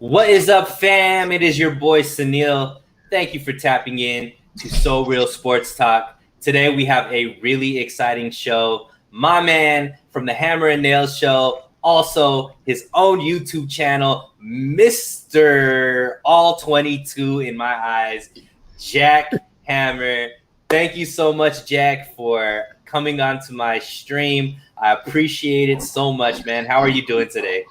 What is up, fam? It is your boy Sunil. Thank you for tapping in to So Real Sports Talk. Today we have a really exciting show. My man from the Hammer and Nails show, also his own YouTube channel, Mr. All 22 in my eyes, Jack Hammer. Thank you so much, Jack, for coming onto my stream. I appreciate it so much, man. How are you doing today?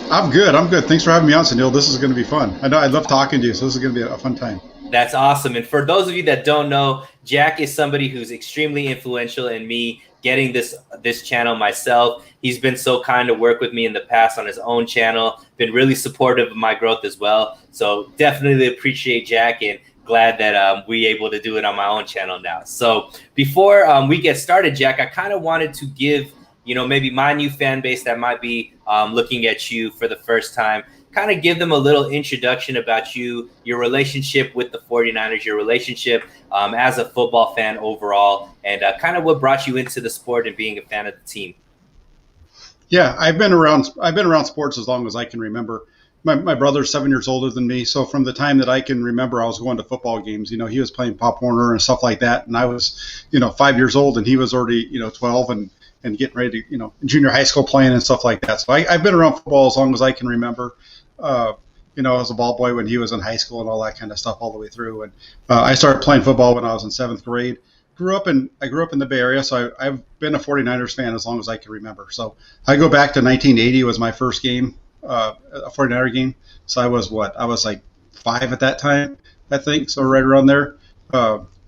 I'm good. Thanks for having me on, Sunil. This is going to be fun. I know I love talking to you, so this is going to be a fun time. That's awesome. And for those of you that don't know, Jack is somebody who's extremely influential in me getting this channel myself. He's been so kind to work with me in the past on his own channel, been really supportive of my growth as well. So definitely appreciate Jack and glad that we're able to do it on my own channel now. So before we get started, Jack, I kind of wanted to give maybe my new fan base that might be looking at you for the first time, kind of give them a little introduction about you, your relationship with the 49ers, your relationship as a football fan overall, and kind of what brought you into the sport and being a fan of the team. Yeah, I've been around sports as long as I can remember. My brother's 7 years older than me, so from the time that I can remember, I was going to football games. He was playing Pop Warner and stuff like that, and I was, 5 years old, and he was already, 12 and getting ready to, in junior high school playing and stuff like that. So I've been around football as long as I can remember. As a ball boy when he was in high school and all that kind of stuff all the way through. And I started playing football when I was in 7th grade. I grew up in the Bay Area, so I've been a 49ers fan as long as I can remember. So I go back to 1980 was my first game, a 49er game. So I was like 5 at that time, I think. So right around there.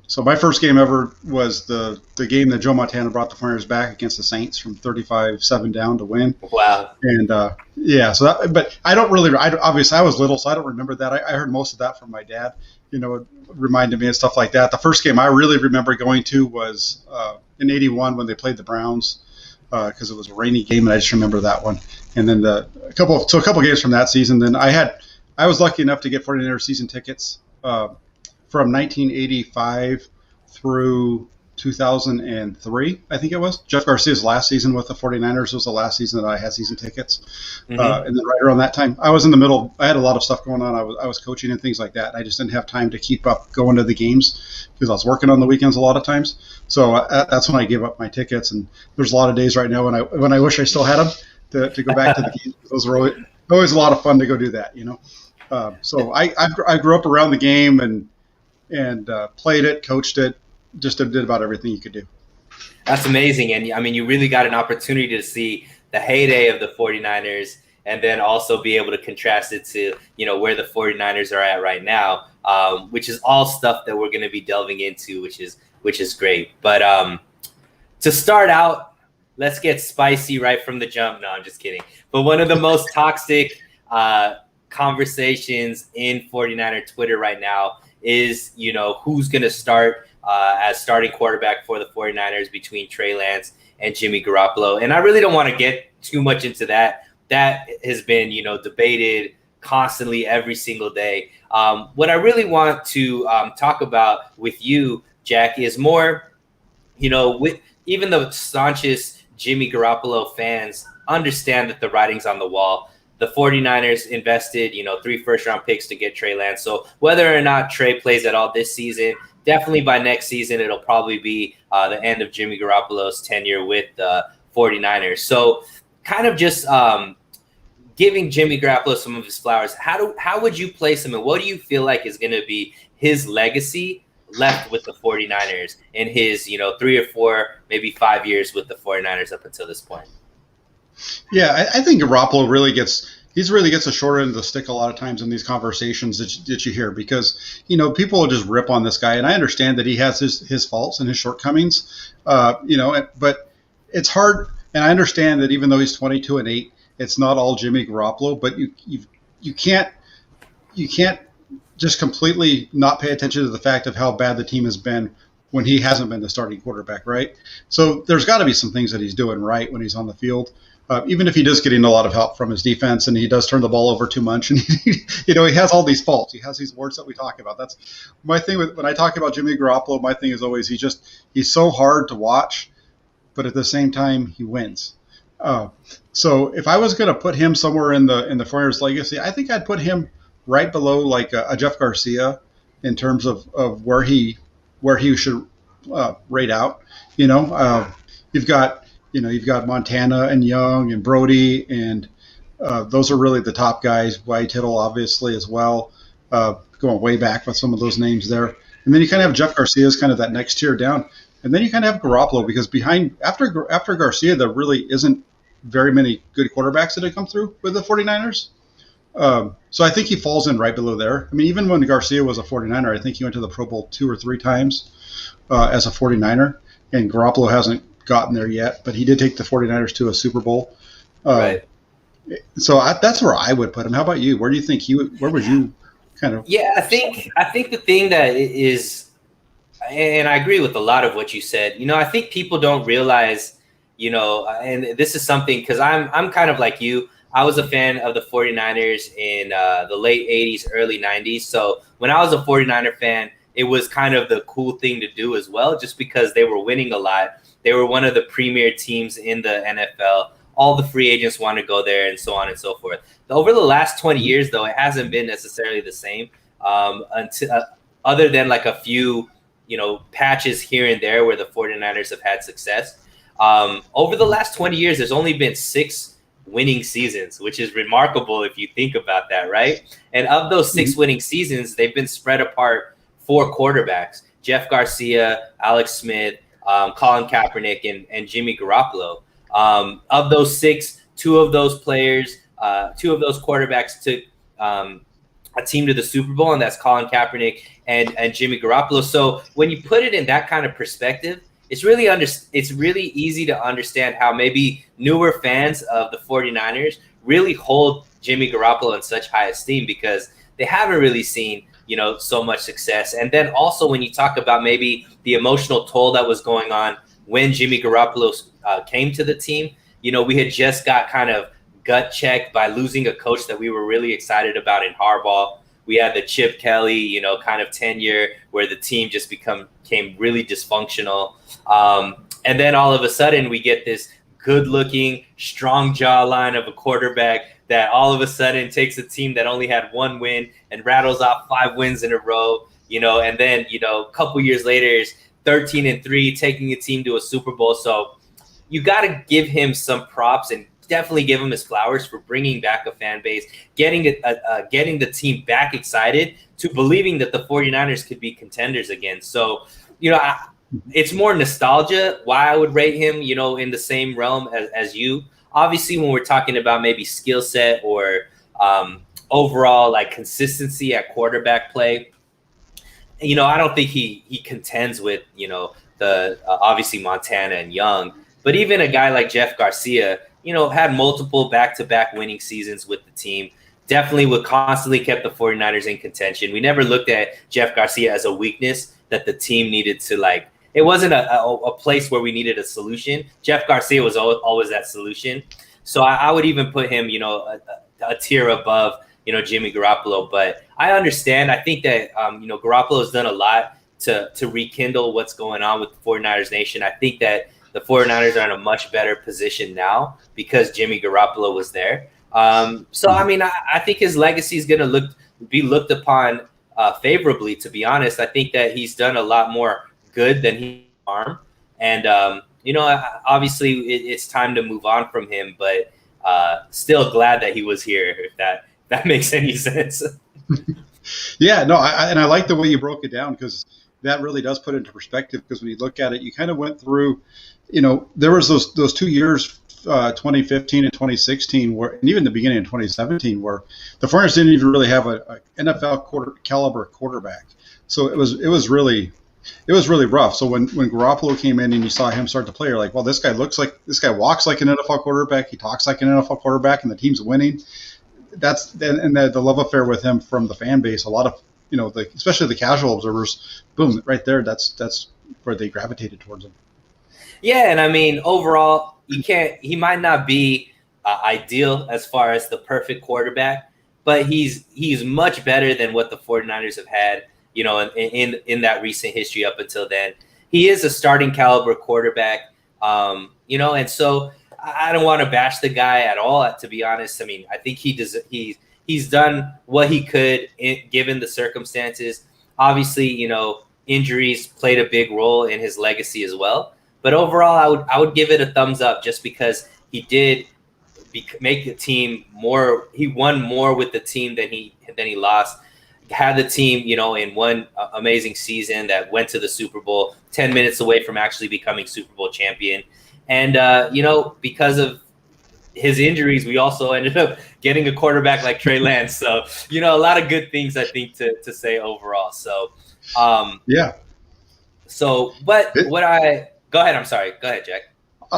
So my first game ever was the game that Joe Montana brought the 49ers back against the Saints from 35-7 down to win. Wow. And but obviously I was little, so I don't remember that. I heard most of that from my dad, it reminded me of stuff like that. The first game I really remember going to was in 81 when they played the Browns because it was a rainy game, and I just remember that one. And then a couple games from that season. Then I was lucky enough to get 49ers season tickets from 1985 through 2003, I think it was. Jeff Garcia's last season with the 49ers was the last season that I had season tickets. Mm-hmm. And then right around that time, I was in the middle. I had a lot of stuff going on. I was coaching and things like that. I just didn't have time to keep up going to the games because I was working on the weekends a lot of times. So that's when I gave up my tickets. And there's a lot of days right now when I wish I still had them to go back to the games. Those were always a lot of fun to go do that, So I grew up around the game and played it, coached it, just did about everything you could do. That's amazing. And I mean, you really got an opportunity to see the heyday of the 49ers and then also be able to contrast it to, where the 49ers are at right now, which is all stuff that we're going to be delving into, which is great. But to start out, let's get spicy right from the jump. No, I'm just kidding. But one of the most toxic conversations in 49er Twitter right now is, who's going to start as starting quarterback for the 49ers between Trey Lance and Jimmy Garoppolo. And I really don't want to get too much into that. That has been, debated constantly every single day. What I really want to talk about with you, Jack, is more, with even the staunchest Jimmy Garoppolo fans understand that the writing's on the wall. The 49ers invested, 3 first-round picks to get Trey Lance. So whether or not Trey plays at all this season, definitely by next season, it'll probably be the end of Jimmy Garoppolo's tenure with the 49ers. So kind of just giving Jimmy Garoppolo some of his flowers, how would you place him, and what do you feel like is going to be his legacy left with the 49ers in his, 3 or 4, maybe 5 years with the 49ers up until this point? Yeah, I think Garoppolo really gets the short end of the stick a lot of times in these conversations that you hear because, people will just rip on this guy. And I understand that he has his faults and his shortcomings, but it's hard. And I understand that even though he's 22-8, it's not all Jimmy Garoppolo, but you can't just completely not pay attention to the fact of how bad the team has been when he hasn't been the starting quarterback, right? So there's got to be some things that he's doing right when he's on the field. Even if he does getting a lot of help from his defense and he does turn the ball over too much and he has all these faults. He has these words that we talk about. That's my thing when I talk about Jimmy Garoppolo. My thing is always he's so hard to watch, but at the same time he wins. Uh, so if I was going to put him somewhere in the 49ers legacy, I think I'd put him right below like a Jeff Garcia in terms of where he should rate out. You know, you've got you've got Montana and Young and Brody, and those are really the top guys. White Tittle, obviously, as well, going way back with some of those names there. And then you kind of have Jeff Garcia as kind of that next tier down. And then you kind of have Garoppolo because behind after Garcia, there really isn't very many good quarterbacks that have come through with the 49ers. So I think he falls in right below there. I mean, even when Garcia was a 49er, I think he went to the Pro Bowl 2 or 3 times as a 49er, and Garoppolo hasn't gotten there yet, but he did take the 49ers to a Super Bowl. Right. So that's where I would put him. How about you? Where do you think where would you kind of? Yeah, I think the thing that is, and I agree with a lot of what you said. I think people don't realize, and this is something because I'm kind of like you. I was a fan of the 49ers in the late 80s, early 90s. So when I was a 49er fan, it was kind of the cool thing to do as well, just because they were winning a lot. They were one of the premier teams in the NFL. All the free agents want to go there and so on and so forth. Over the last 20 years, though, it hasn't been necessarily the same until other than like a few, patches here and there where the 49ers have had success. Over the last 20 years, there's only been 6 winning seasons, which is remarkable if you think about that, right? And of those 6 winning seasons, they've been spread apart 4 quarterbacks: Jeff Garcia, Alex Smith, Colin Kaepernick, and Jimmy Garoppolo. Of those 6, 2 of those quarterbacks took a team to the Super Bowl, and that's Colin Kaepernick and Jimmy Garoppolo. So when you put it in that kind of perspective, it's really easy to understand how maybe newer fans of the 49ers really hold Jimmy Garoppolo in such high esteem because they haven't really seen, so much success. And then also when you talk about maybe the emotional toll that was going on when Jimmy Garoppolo came to the team, we had just got kind of gut checked by losing a coach that we were really excited about in Harbaugh. We had the Chip Kelly, kind of tenure where the team just became really dysfunctional. And then all of a sudden we get this good-looking, strong jawline of a quarterback that all of a sudden takes a team that only had 1 win and rattles off 5 wins in a row, and then, a couple years later is 13-3, taking a team to a Super Bowl. So you got to give him some props and definitely give him his flowers for bringing back a fan base, getting the team back excited to believing that the 49ers could be contenders again. So, it's more nostalgia why I would rate him, in the same realm as you. Obviously, when we're talking about maybe skill set or overall like consistency at quarterback play, I don't think he contends with, the obviously Montana and Young. But even a guy like Jeff Garcia, had multiple back-to-back winning seasons with the team, definitely would constantly kept the 49ers in contention. We never looked at Jeff Garcia as a weakness that the team needed to it wasn't a place where we needed a solution. Jeff Garcia was always that solution. So I would even put him, a tier above, Jimmy Garoppolo. But I understand. I think that, Garoppolo has done a lot to rekindle what's going on with the 49ers Nation. I think that the 49ers are in a much better position now because Jimmy Garoppolo was there. So, I mean, I think his legacy is going to be looked upon favorably, to be honest. I think that he's done a lot more good than he harmed. And, obviously it's time to move on from him, but still glad that he was here, if that makes any sense. Yeah, no, I like the way you broke it down because that really does put it into perspective. Because when you look at it, you kind of went through, there was those 2 years, 2015 and 2016, and even the beginning of 2017, where the 49ers didn't even really have a NFL caliber quarterback. So it was really rough. So when Garoppolo came in and you saw him start to play, you're like, well, this guy walks like an NFL quarterback. He talks like an NFL quarterback, and the team's winning. And the love affair with him from the fan base, a lot of, especially the casual observers, boom, right there. That's where they gravitated towards him. Yeah. And I mean, overall, he might not be ideal as far as the perfect quarterback, but he's much better than what the 49ers have had, in that recent history up until then. He is a starting caliber quarterback, and so I don't want to bash the guy at all, to be honest. I mean, I think he's done what he could given the circumstances. Obviously, injuries played a big role in his legacy as well. But overall, I would give it a thumbs up just because he did make the team more. He won more with the team than he lost. Had the team, in one amazing season that went to the Super Bowl, 10 minutes away from actually becoming Super Bowl champion. And, because of his injuries, we also ended up getting a quarterback like Trey Lance. So, a lot of good things, I think, to say overall. So, yeah. So, but go ahead. I'm sorry. Go ahead, Jack.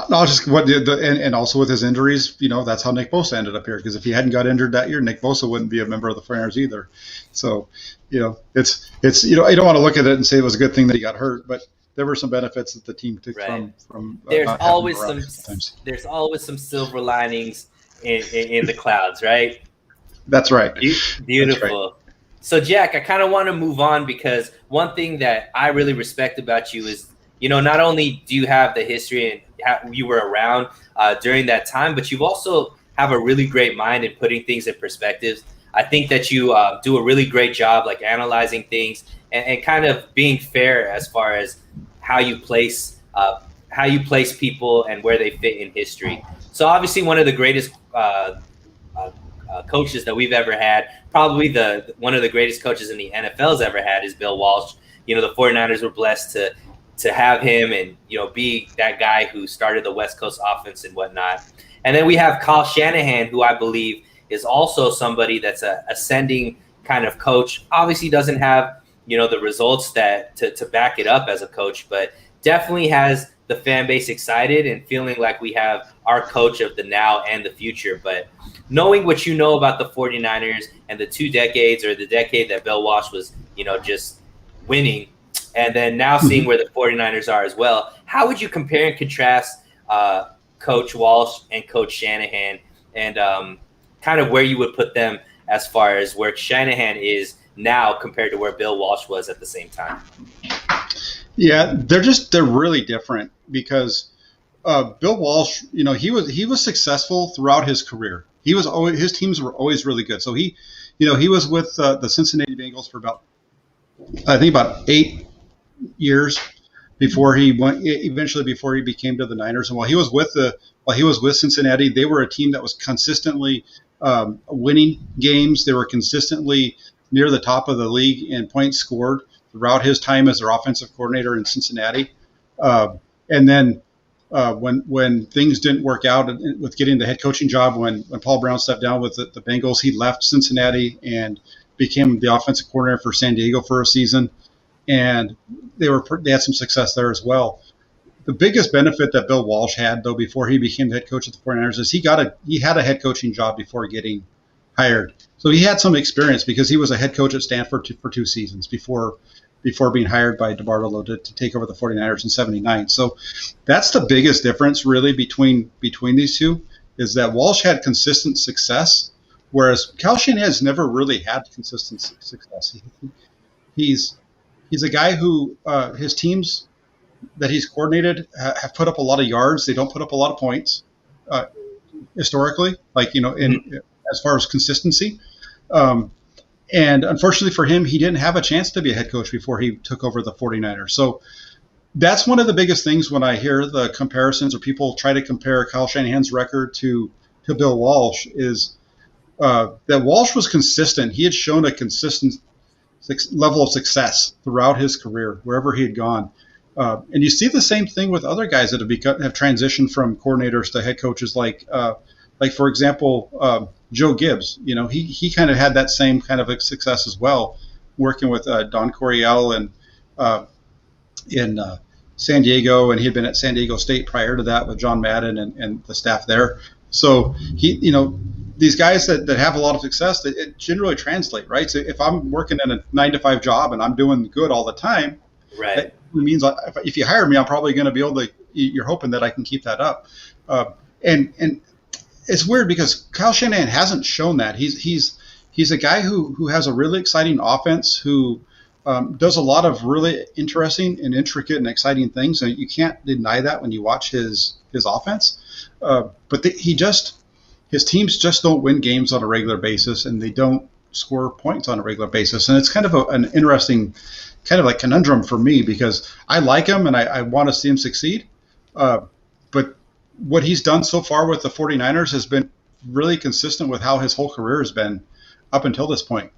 No, just and also with his injuries, that's how Nick Bosa ended up here. Because if he hadn't got injured that year, Nick Bosa wouldn't be a member of the 49ers either. So, it's I don't want to look at it and say it was a good thing that he got hurt, but there were some benefits that the team took from. There's always some silver linings in the clouds, right? That's right. Beautiful. That's right. So, Jack, I kind of want to move on because one thing that I really respect about you is, not only do you have the history and you were around during that time, but you also have a really great mind in putting things in perspective. I think that you do a really great job, like analyzing things and kind of being fair as far as how you place people and where they fit in history. So obviously one of the greatest coaches that we've ever had, probably one of the greatest coaches in the NFL's ever had is Bill Walsh. The 49ers were blessed to have him and, be that guy who started the West Coast offense and whatnot. And then we have Kyle Shanahan, who I believe is also somebody that's a ascending kind of coach. Obviously doesn't have, the results that to back it up as a coach, but definitely has the fan base excited and feeling like we have our coach of the now and the future. But knowing what you know about the 49ers and the 2 decades or the decade that Bill Walsh was, just winning, and then now seeing where the 49ers are as well, how would you compare and contrast Coach Walsh and Coach Shanahan and kind of where you would put them as far as where Shanahan is now compared to where Bill Walsh was at the same time? Yeah, they're really different because Bill Walsh, he was successful throughout his career. His teams were always really good. So he was with the Cincinnati Bengals for about 8 years before he became to the Niners. And while he was with Cincinnati, they were a team that was consistently winning games. They were consistently near the top of the league in points scored throughout his time as their offensive coordinator in Cincinnati. And then when things didn't work out with getting the head coaching job, when Paul Brown stepped down with the Bengals, he left Cincinnati and became the offensive coordinator for San Diego for a season. And they had some success there as well. The biggest benefit that Bill Walsh had, though, before he became the head coach of the 49ers is he had a head coaching job before getting hired. So he had some experience because he was a head coach at Stanford for 2 seasons before being hired by DeBartolo to take over the 49ers in '79. So that's the biggest difference really between these two, is that Walsh had consistent success, whereas Kyle Shanahan has never really had consistent success. He's a guy who his teams that he's coordinated have put up a lot of yards. They don't put up a lot of points historically, as far as consistency. And unfortunately for him, he didn't have a chance to be a head coach before he took over the 49ers. So that's one of the biggest things when I hear the comparisons or people try to compare Kyle Shanahan's record to Bill Walsh is that Walsh was consistent. He had shown a consistent level of success throughout his career, wherever he had gone. And you see the same thing with other guys that have transitioned from coordinators to head coaches, like for example, Joe Gibbs. He kind of had that same kind of a success as well, working with Don Coryell and in San Diego, and he had been at San Diego State prior to that with John Madden and the staff there. So these guys that have a lot of success, it generally translate, right? So if I'm working in a 9-to-5 job and I'm doing good all the time, right, that means if you hire me, I'm probably going to be able to. You're hoping that I can keep that up, and it's weird because Kyle Shanahan hasn't shown that. He's a guy who has a really exciting offense, who does a lot of really interesting and intricate and exciting things, and you can't deny that when you watch his offense. But his teams just don't win games on a regular basis, and they don't score points on a regular basis. And it's kind of an interesting kind of like conundrum for me because I like him and I want to see him succeed. But what he's done so far with the 49ers has been really consistent with how his whole career has been up until this point.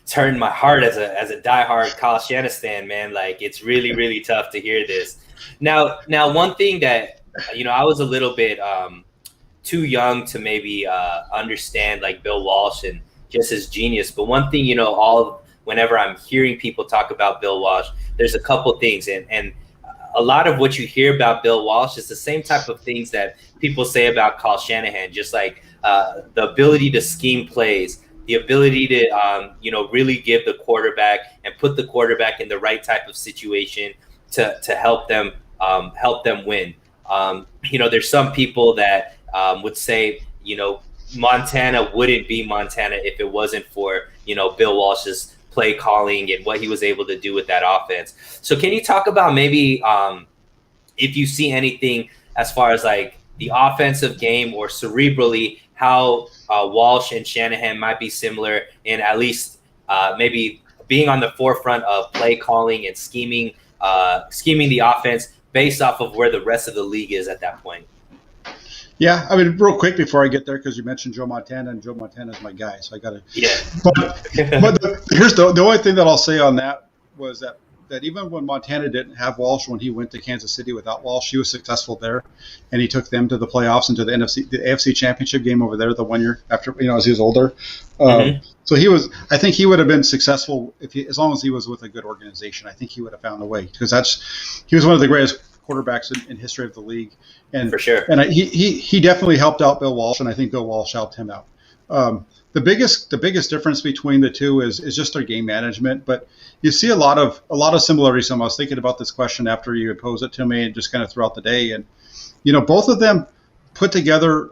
It's hurting my heart as a diehard Kyle Shanahan stan, man. Like, it's really, really tough to hear this. Now, one thing that, I was a little bit too young to maybe understand like Bill Walsh and just his genius. But one thing, whenever I'm hearing people talk about Bill Walsh, there's a couple things. And a lot of what you hear about Bill Walsh is the same type of things that people say about Kyle Shanahan, just like the ability to scheme plays, the ability to, really give the quarterback and put the quarterback in the right type of situation to help them win. There's some people that would say, Montana wouldn't be Montana if it wasn't for, Bill Walsh's play calling and what he was able to do with that offense. So can you talk about maybe if you see anything as far as like the offensive game or cerebrally, how Walsh and Shanahan might be similar in at least maybe being on the forefront of play calling and scheming the offense based off of where the rest of the league is at that point? Yeah, I mean, real quick before I get there, because you mentioned Joe Montana, and Joe Montana is my guy, so I got to. Yeah. But here's the only thing that I'll say on that was that even when Montana didn't have Walsh, when he went to Kansas City without Walsh, he was successful there, and he took them to the playoffs and to the AFC Championship game over there the 1 year after, as he was older. So I think he would have been successful as long as he was with a good organization. I think he would have found a way because he was one of the greatest quarterbacks in history of the league, and for sure. And he definitely helped out Bill Walsh, and I think Bill Walsh helped him out. The biggest difference between the two is just their game management, but you see a lot of similarities. I was thinking about this question after you had posed it to me, and just kind of throughout the day, and both of them put together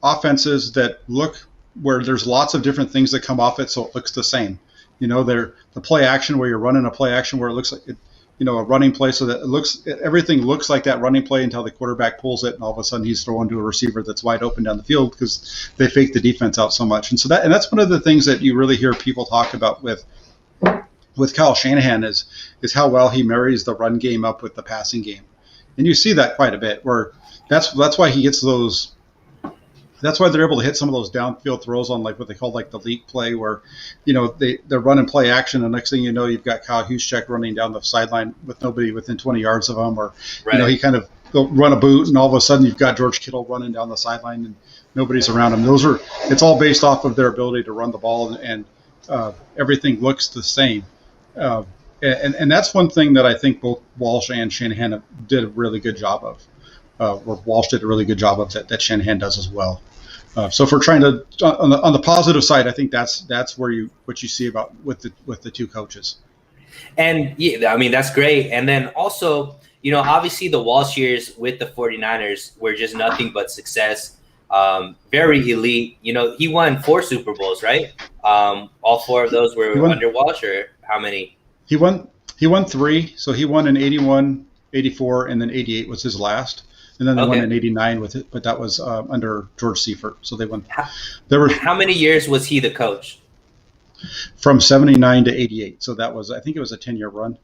offenses that look where there's lots of different things that come off it, so it looks the same. They're the play action where you're running a play action where it looks like it. A running play so that everything looks like that running play until the quarterback pulls it and all of a sudden he's throwing to a receiver that's wide open down the field because they fake the defense out so much. And so that's one of the things that you really hear people talk about with Kyle Shanahan is how well he marries the run game up with the passing game. And you see that quite a bit where that's why he gets those. That's why they're able to hit some of those downfield throws on like what they call like the leak play where, they're running play action. And next thing you know, you've got Kyle Juszczyk running down the sideline with nobody within 20 yards of him, or, right. He kind of go run a boot and all of a sudden you've got George Kittle running down the sideline and nobody's around him. It's all based off of their ability to run the ball and everything looks the same. And that's one thing that I think both Walsh and Shanahan did a really good job of. Or Walsh did a really good job of that Shanahan does as well. So if we're trying to on the positive side, I think that's what you see about with the two coaches. And yeah, I mean that's great. And then also, obviously the Walsh years with the 49ers were just nothing but success. Very elite. He won 4 Super Bowls, right? All 4 of those were under Walsh, or how many? He won 3. So he won in 81, 84, and then 88 was his last. And then they won in 89 with it, but that was under George Seifert. So they won. How many years was he the coach? From 79 to 88. So that was, I think it was a 10-year run.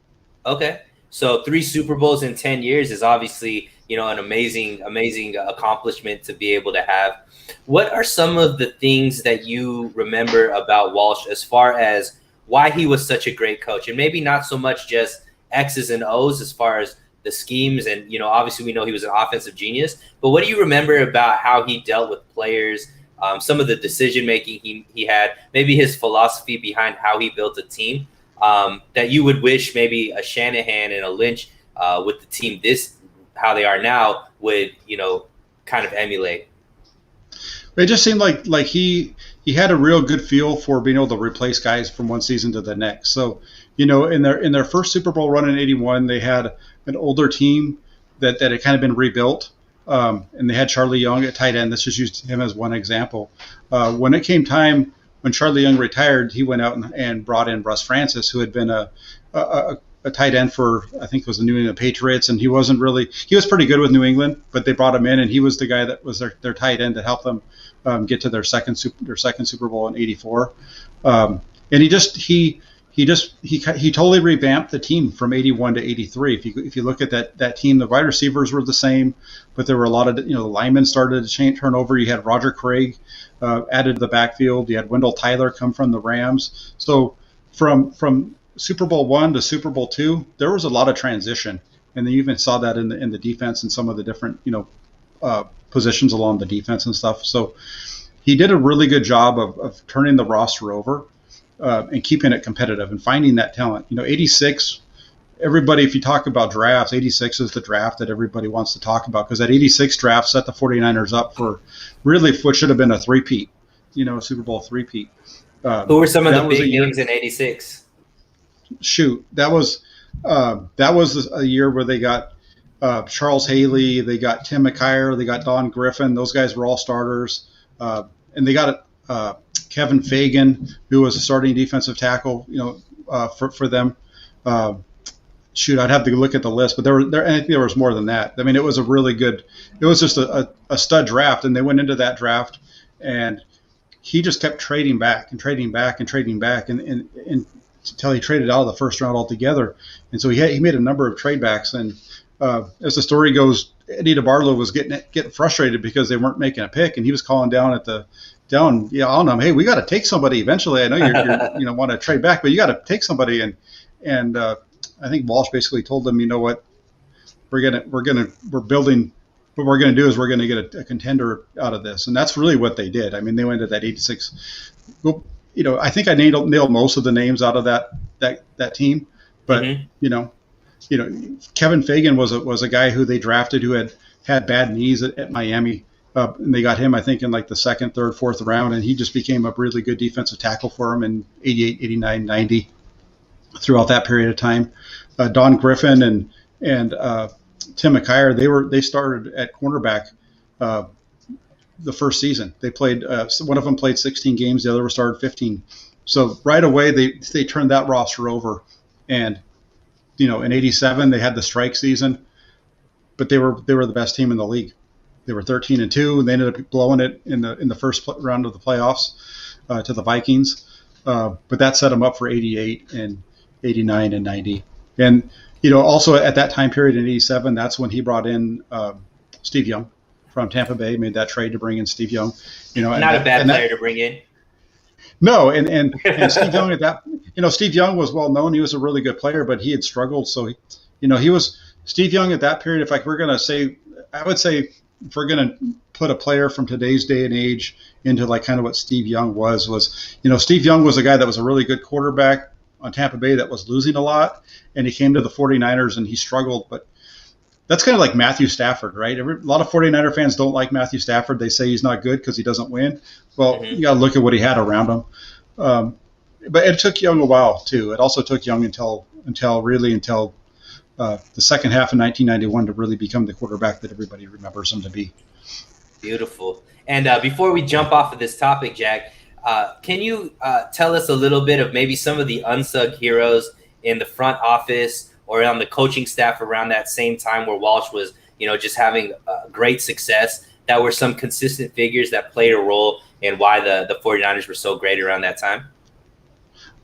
Okay. So 3 Super Bowls in 10 years is obviously, an amazing accomplishment to be able to have. What are some of the things that you remember about Walsh as far as why he was such a great coach? And maybe not so much just X's and O's as far as the schemes, and obviously we know he was an offensive genius, but what do you remember about how he dealt with players, some of the decision making he had, maybe his philosophy behind how he built a team, that you would wish maybe a Shanahan and a Lynch with the team how they are now would kind of emulate? It just seemed like he had a real good feel for being able to replace guys from one season to the next. So in their first Super Bowl run in 81, they had an older team that had kind of been rebuilt, and they had Charlie Young at tight end. Let's just use him as one example. When it came time when Charlie Young retired, he went out and brought in Russ Francis, who had been a tight end for, I think it was the New England Patriots, and he was pretty good with New England, but they brought him in, and he was the guy that was their tight end that helped them get to their second Super Bowl in '84. And he totally revamped the team from '81 to '83. If you look at that team, the wide receivers were the same, but there were a lot of the linemen started to turn over. You had Roger Craig added to the backfield. You had Wendell Tyler come from the Rams. So from Super Bowl I to Super Bowl II, there was a lot of transition, and you even saw that in the defense and some of the different positions along the defense and stuff. So he did a really good job of turning the roster over and keeping it competitive and finding that talent. 86, everybody, if you talk about drafts, 86 is the draft that everybody wants to talk about, because that 86 draft set the 49ers up for really what should have been a three-peat, a Super Bowl three-peat. Who were some of the big names in '86? Shoot, that was a year where they got Charles Haley, they got Tim McKyer, they got Don Griffin. Those guys were all starters, and they got Kevin Fagan, who was a starting defensive tackle, for them. Shoot, I'd have to look at the list, but I think there was more than that. I mean, it was a really good. It was just a stud draft, and they went into that draft, and he just kept trading back and trading back and trading back, and until he traded out of the first round altogether. And so he made a number of trade backs. And as the story goes, Eddie DeBartolo was getting frustrated because they weren't making a pick, and he was calling down on them, hey, we got to take somebody eventually. I know you want to trade back, but you got to take somebody. And I think Walsh basically told them, you know what, we're building. What we're going to do is we're going to get a contender out of this, and that's really what they did. I mean, they went to that 86. I think I nailed most of the names out of that team, but Kevin Fagan was a guy who they drafted who had bad knees at Miami, and they got him, I think, in like the second, third, fourth round, and he just became a really good defensive tackle for him in 88, 89, 90 throughout that period of time. Don Griffin and Tim McKyer, they started at cornerback the first season. They played one of them played 16 games, the other started 15. So right away they turned that roster over, and in '87 they had the strike season, but they were the best team in the league. They were 13-2, and they ended up blowing it in the first round of the playoffs to the Vikings. But that set them up for 88 and 89 and 90. And also at that time period in '87, that's when he brought in Steve Young from Tampa Bay, made that trade to bring in Steve Young. Not a bad player to bring in. No, and Steve Young at that, Steve Young was well known. He was a really good player, but he had struggled. So, he was Steve Young at that period. If we're going to say, I would say, if we're going to put a player from today's day and age into like kind of what Steve Young was Steve Young was a guy that was a really good quarterback on Tampa Bay that was losing a lot, and he came to the 49ers and he struggled, but that's kind of like Matthew Stafford, right? A lot of 49er fans don't like Matthew Stafford. They say he's not good because he doesn't win. Well, you got to look at what he had around him. But it took Young a while, too. It also took Young until the second half of 1991 to really become the quarterback that everybody remembers him to be. Beautiful. And before we jump off of this topic, Jack, can you tell us a little bit of maybe some of the unsung heroes in the front office or on the coaching staff around that same time where Walsh was, just having great success, that were some consistent figures that played a role in why the 49ers were so great around that time?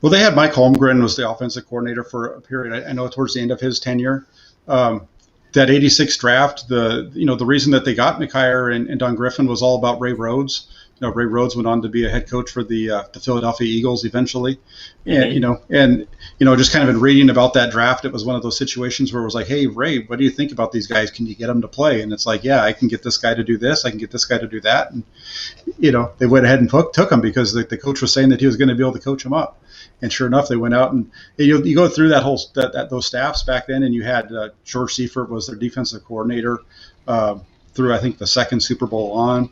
Well, they had Mike Holmgren was the offensive coordinator for a period. I know towards the end of his tenure. That 86 draft, the reason that they got McKyer and Don Griffin was all about Ray Rhodes. Ray Rhodes went on to be a head coach for the Philadelphia Eagles eventually, and just kind of in reading about that draft, it was one of those situations where it was like, hey Ray, what do you think about these guys? Can you get them to play? And it's like, yeah, I can get this guy to do this, I can get this guy to do that, and they went ahead and took him because the coach was saying that he was going to be able to coach them up, and sure enough, they went out and you go through that whole those staffs back then, and you had George Seifert was their defensive coordinator through I think the second Super Bowl on.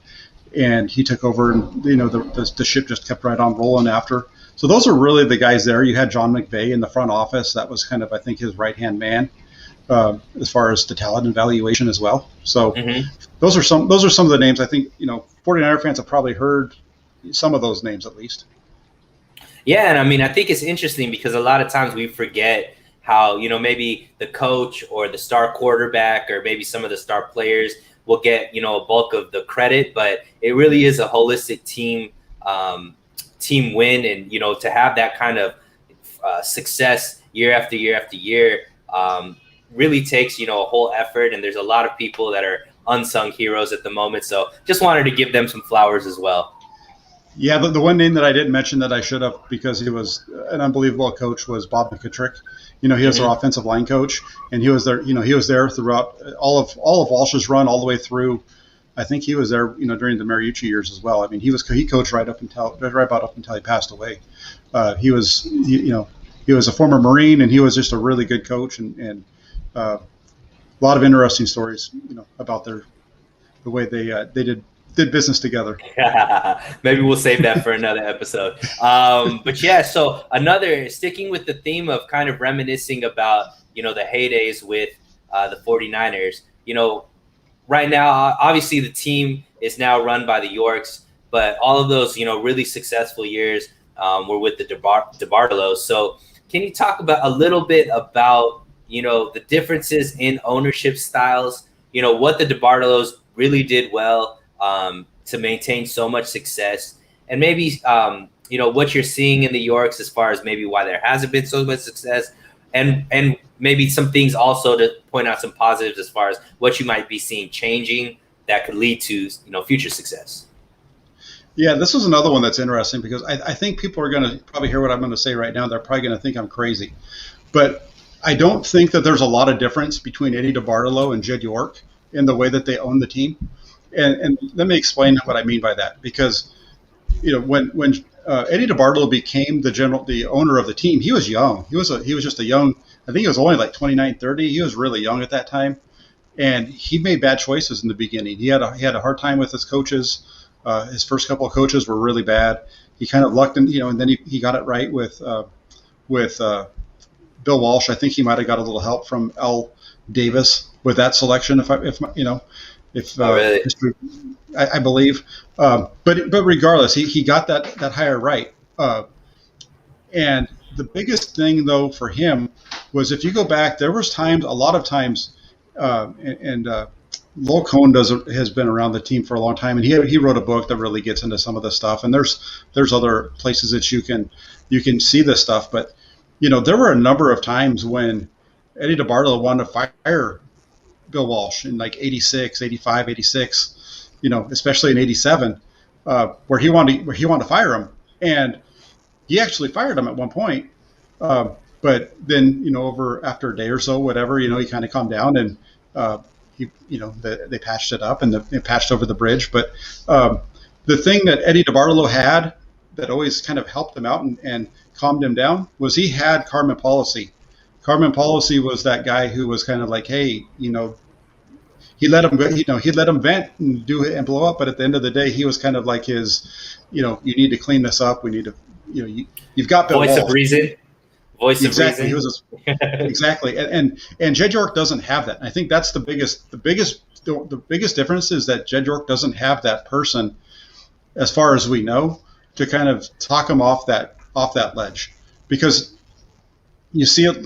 And he took over, and the ship just kept right on rolling after. So those are really the guys there. You had John McVay in the front office. That was kind of, I think, his right-hand man as far as the talent evaluation as well. So those are some of the names I think 49er fans have probably heard some of those names at least. Yeah, and I mean, I think it's interesting because a lot of times we forget how, maybe the coach or the star quarterback or maybe some of the star players will get, a bulk of the credit, but it really is a holistic team win. And, to have that kind of success year after year after year really takes, a whole effort. And there's a lot of people that are unsung heroes at the moment. So just wanted to give them some flowers as well. Yeah, the one name that I didn't mention that I should have because he was an unbelievable coach was Bob McKittrick. He was our offensive line coach, and he was there. He was there throughout all of Walsh's run, all the way through. I think he was there, during the Mariucci years as well. I mean, he coached right about up until he passed away. He was a former Marine, and he was just a really good coach, and a lot of interesting stories, about the way they did business together. Maybe we'll save that for another episode. But yeah, so sticking with the theme of kind of reminiscing about, the heydays with the 49ers, right now, obviously the team is now run by the Yorks, but all of those, really successful years were with the DeBartolos. So can you talk about a little bit about, the differences in ownership styles, what the DeBartolos really did well to maintain so much success, and maybe what you're seeing in the Yorks as far as maybe why there hasn't been so much success, and maybe some things also to point out some positives as far as what you might be seeing changing that could lead to future success. Yeah, this is another one that's interesting because I think people are going to probably hear what I'm going to say right now. They're probably going to think I'm crazy, but I don't think that there's a lot of difference between Eddie DeBartolo and Jed York in the way that they own the team. And let me explain what I mean by that. Because, when Eddie DeBartolo became the owner of the team, he was young. He was just a young. I think he was only like 29, 30. He was really young at that time, and he made bad choices in the beginning. He had a hard time with his coaches. His first couple of coaches were really bad. He kind of lucked in, and then he got it right with Bill Walsh. I think he might have got a little help from L. Davis with that selection. Really? History, I believe, but regardless, he got that hire right. And the biggest thing though for him was if you go back, there was a lot of times, Lowell Cohn has been around the team for a long time, and he wrote a book that really gets into some of this stuff. And there's other places that you can see this stuff, but there were a number of times when Eddie DeBartolo wanted to fire Bill Walsh in like 86, 85, 86, especially in 87, where he wanted to fire him. And he actually fired him at one point. But then, after a day or so, whatever, he kind of calmed down and, they patched it up and they patched over the bridge. But the thing that Eddie DeBartolo had that always kind of helped him out and calmed him down was he had Carmen Policy. Carmen Policy was that guy who was kind of like, hey, he let him vent and do it and blow up. But at the end of the day, he was kind of like his, you need to clean this up. We need to, you've got Bill Voice Walsh. Of reason. Voice exactly. of reason. Exactly. And Jed York doesn't have that. And I think that's the biggest difference is that Jed York doesn't have that person, as far as we know, to kind of talk him off that ledge. Because you see it,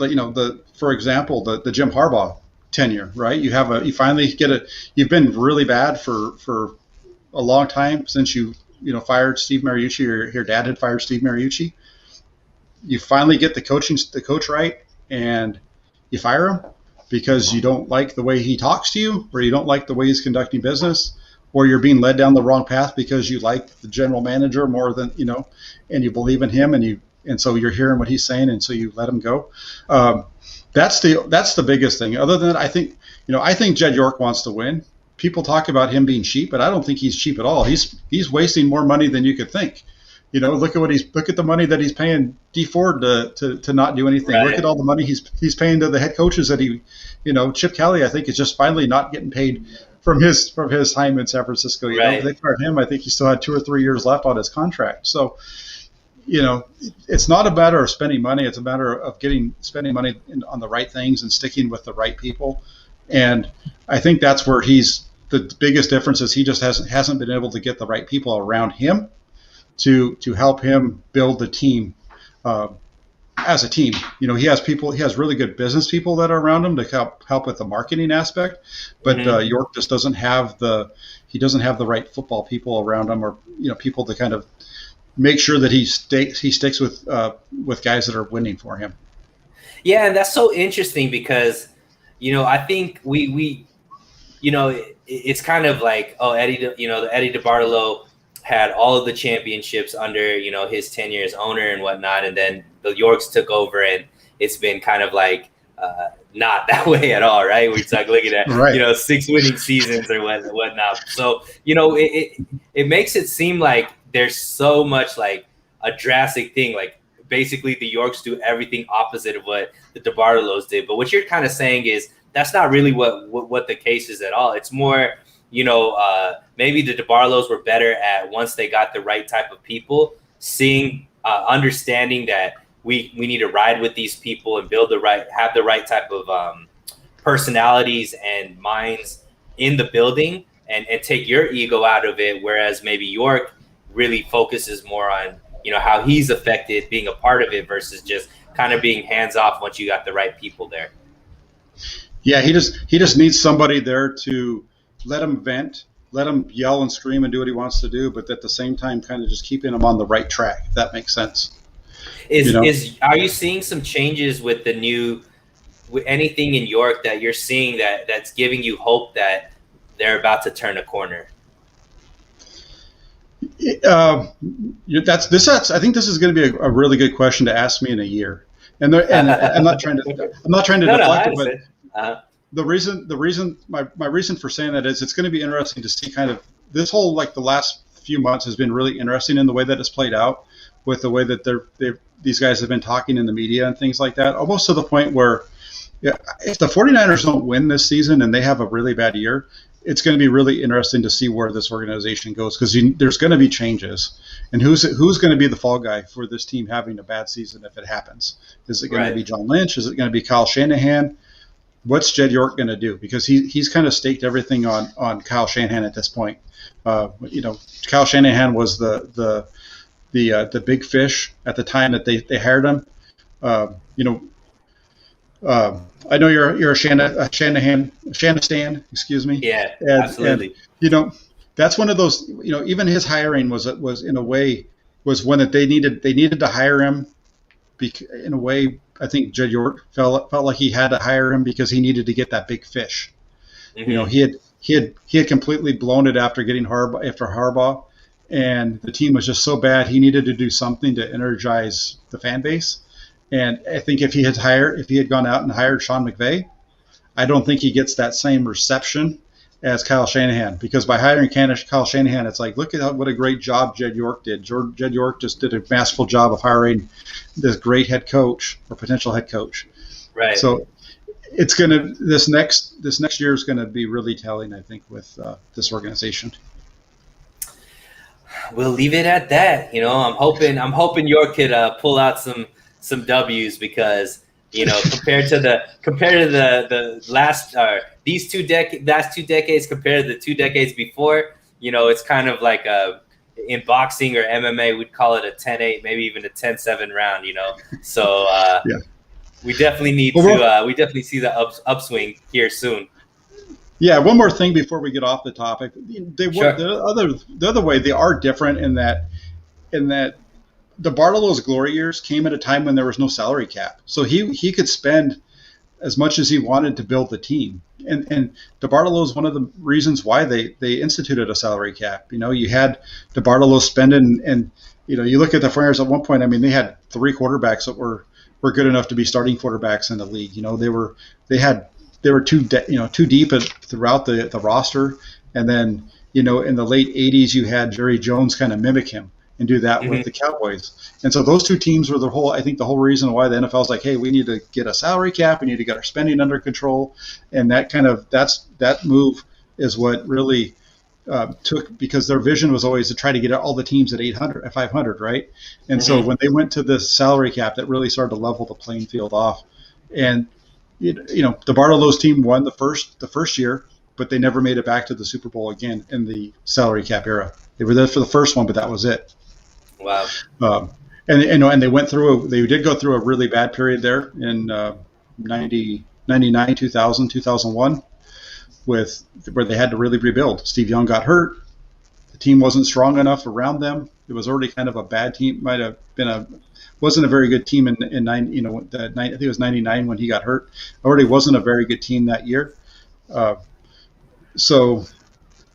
for example, the Jim Harbaugh tenure, right? You finally get it. You've been really bad for a long time since you fired Steve Mariucci, or your dad had fired Steve Mariucci. You finally get the coach right, and you fire him because you don't like the way he talks to you, or you don't like the way he's conducting business, or you're being led down the wrong path because you like the general manager more than and you believe in him, and so you're hearing what he's saying, and so you let him go. That's the biggest thing. Other than that, I think Jed York wants to win. People talk about him being cheap, but I don't think he's cheap at all. He's wasting more money than you could think. Look at the money that he's paying D Ford to not do anything. Right. Look at all the money he's paying to the head coaches that Chip Kelly, I think, is just finally not getting paid from his time in San Francisco. They fired him. I think he still had 2 or 3 years left on his contract. So, it's not a matter of spending money. It's a matter of spending money on the right things and sticking with the right people. And I think that's where the biggest difference is he just hasn't been able to get the right people around him to help him build the team. uh, as a team. He has people, he has really good business people that are around him to help with the marketing aspect, but York just doesn't have the right football people around him, or people to kind of make sure that he sticks with guys that are winning for him. Yeah, and that's so interesting because, I think we it's kind of like, Eddie DeBartolo had all of the championships under, his tenure as owner and whatnot. And then the Yorks took over, and it's been kind of like not that way at all, right? We're like looking at, right. 6 winning seasons or whatnot. So, it makes it seem like there's so much like a drastic thing. Like basically the Yorks do everything opposite of what the DeBartolos did. But what you're kind of saying is that's not really what the case is at all. It's more, maybe the DeBartolos were better at, once they got the right type of people, understanding that we need to ride with these people and have the right type of personalities and minds in the building, and take your ego out of it. Whereas maybe York really focuses more on, how he's affected being a part of it versus just kind of being hands off once you got the right people there. Yeah, he just needs somebody there to let him vent, let him yell and scream and do what he wants to do, but at the same time, kind of just keeping him on the right track. If that makes sense. Are you seeing some changes with with anything in York that you're seeing that's giving you hope that they're about to turn a corner? I think this is going to be a really good question to ask me in a year. And I'm not trying to deflect it, but the reason my reason for saying that is it's going to be interesting to see kind of this whole, like, the last few months has been really interesting in the way that it's played out, with the way that these guys have been talking in the media and things like that, almost to the point where, if the 49ers don't win this season and they have a really bad year, it's going to be really interesting to see where this organization goes, because there's going to be changes. And who's going to be the fall guy for this team having a bad season if it happens? Is it going to be John Lynch? Is it going to be Kyle Shanahan? What's Jed York going to do? Because he's kind of staked everything on Kyle Shanahan at this point. Kyle Shanahan was the big fish at the time that they hired him. I know you're a Shanahan stan, excuse me. Yeah, absolutely. And, that's one of those. Even his hiring was in a way was one that they needed to hire him. In a way, I think Jed York felt like he had to hire him because he needed to get that big fish. Mm-hmm. He had completely blown it after getting Harbaugh, and the team was just so bad. He needed to do something to energize the fan base. And I think if he had gone out and hired Sean McVay, I don't think he gets that same reception as Kyle Shanahan, because by hiring Kyle Shanahan, it's like, look at what a great job Jed York did. Jed York just did a masterful job of hiring this great head coach or potential head coach. Right. So it's this next year is gonna be really telling, I think, with this organization. We'll leave it at that. I'm hoping York could pull out some W's, because compared to the last last 2 decades compared to the 2 decades before, it's kind of like in boxing or MMA we'd call it a 10-8, maybe even a 10-7 round. So yeah. We definitely need we definitely see the upswing here soon. Yeah, one more thing before we get off the topic. The other way they are different in that the Bartolo's glory years came at a time when there was no salary cap. So he could spend as much as he wanted to build the team. And DeBartolo is one of the reasons why they instituted a salary cap. You had DeBartolo spending, and you look at the Flyers at one point. I mean, they had 3 quarterbacks that were good enough to be starting quarterbacks in the league. They were too deep throughout the roster. And then in the late 80s, you had Jerry Jones kind of mimic him and do that with the Cowboys. And so those two teams were the whole reason why the NFL is like, hey, we need to get a salary cap. We need to get our spending under control. And that move is what really took, because their vision was always to try to get all the teams at 500, right? And so when they went to the salary cap, that really started to level the playing field off. And, the Bartolo's team won the first year, but they never made it back to the Super Bowl again in the salary cap era. They were there for the first one, but that was it. Wow. and they did go through a really bad period there in 99, 2000, 2001 where they had to really rebuild. Steve Young got hurt. The team wasn't strong enough around them. It was already kind of a bad team. Wasn't a very good team in I think it was 99 when he got hurt. Already wasn't a very good team that year. So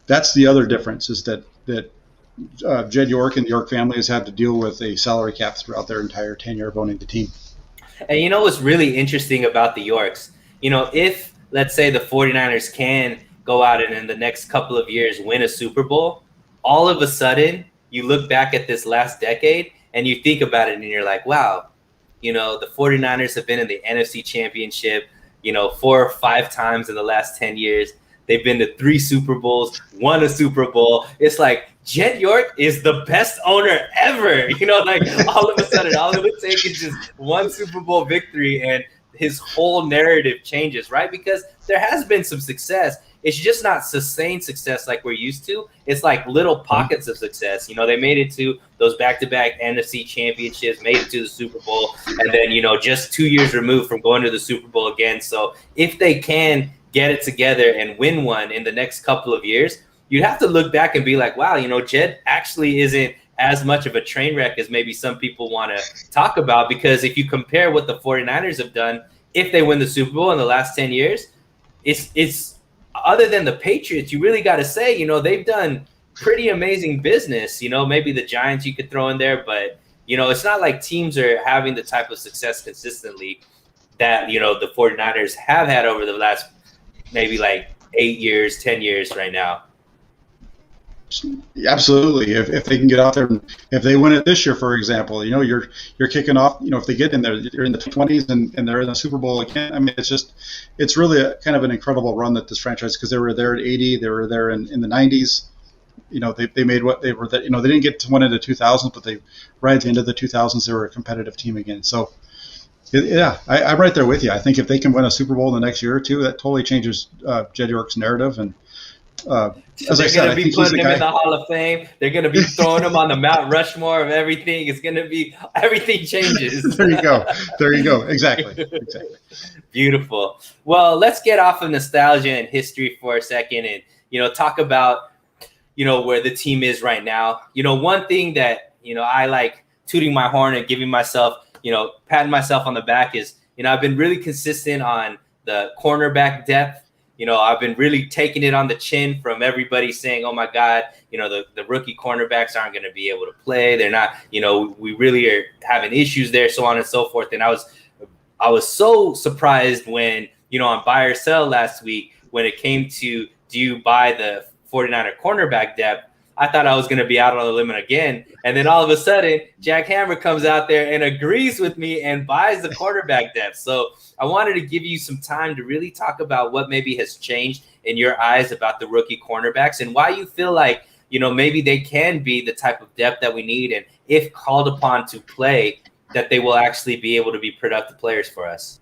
that's the other difference is that Jed York and the York family has had to deal with a salary cap throughout their entire tenure of owning the team. And you know what's really interesting about the Yorks? If, let's say, the 49ers can go out and in the next couple of years win a Super Bowl, all of a sudden you look back at this last decade and you think about it and you're like, wow, the 49ers have been in the NFC Championship, 4 or 5 times in the last 10 years. They've been to 3 Super Bowls, won a Super Bowl. It's like Jed York is the best owner ever. All of a sudden, all it would take is just one Super Bowl victory and his whole narrative changes, right? Because there has been some success. It's just not sustained success like we're used to. It's like little pockets of success. They made it to those back-to-back NFC championships, made it to the Super Bowl, and then, just 2 years removed from going to the Super Bowl again. So if they can get it together and win one in the next couple of years, you'd have to look back and be like, wow, Jed actually isn't as much of a train wreck as maybe some people want to talk about. Because if you compare what the 49ers have done, if they win the Super Bowl in the last 10 years, it's other than the Patriots, you really got to say, they've done pretty amazing business. Maybe the Giants you could throw in there, but, it's not like teams are having the type of success consistently that, the 49ers have had over the last maybe like 8 years, 10 years right now. Absolutely. If they can get out there, and if they win it this year, for example, you're kicking off. If they get in there, they're in the 20s and they're in the Super Bowl again. I mean, it's really a kind of an incredible run that this franchise, because they were there at 80, they were there in the 90s. They made what they were. They didn't get to win into 2000, but they right at the end of the 2000s they were a competitive team again. So. Yeah, I'm right there with you. I think if they can win a Super Bowl in the next year or two, that totally changes Jed York's narrative. And as I said, they're going to be putting him in the Hall of Fame. They're going to be throwing him on the Mount Rushmore of everything. It's going to be everything changes. There you go. Exactly. Beautiful. Well, let's get off of nostalgia and history for a second, and talk about where the team is right now. One thing that I like tooting my horn and giving myself, patting myself on the back is, I've been really consistent on the cornerback depth. I've been really taking it on the chin from everybody saying, oh my God, the rookie cornerbacks aren't going to be able to play. They're not, we really are having issues there, so on and so forth. And I was so surprised when, on buy or sell last week, when it came to, do you buy the 49er cornerback depth? I thought I was going to be out on the limb again. And then all of a sudden, Jack Hammer comes out there and agrees with me and buys the quarterback depth. So I wanted to give you some time to really talk about what maybe has changed in your eyes about the rookie cornerbacks and why you feel like, maybe they can be the type of depth that we need. And if called upon to play, that they will actually be able to be productive players for us.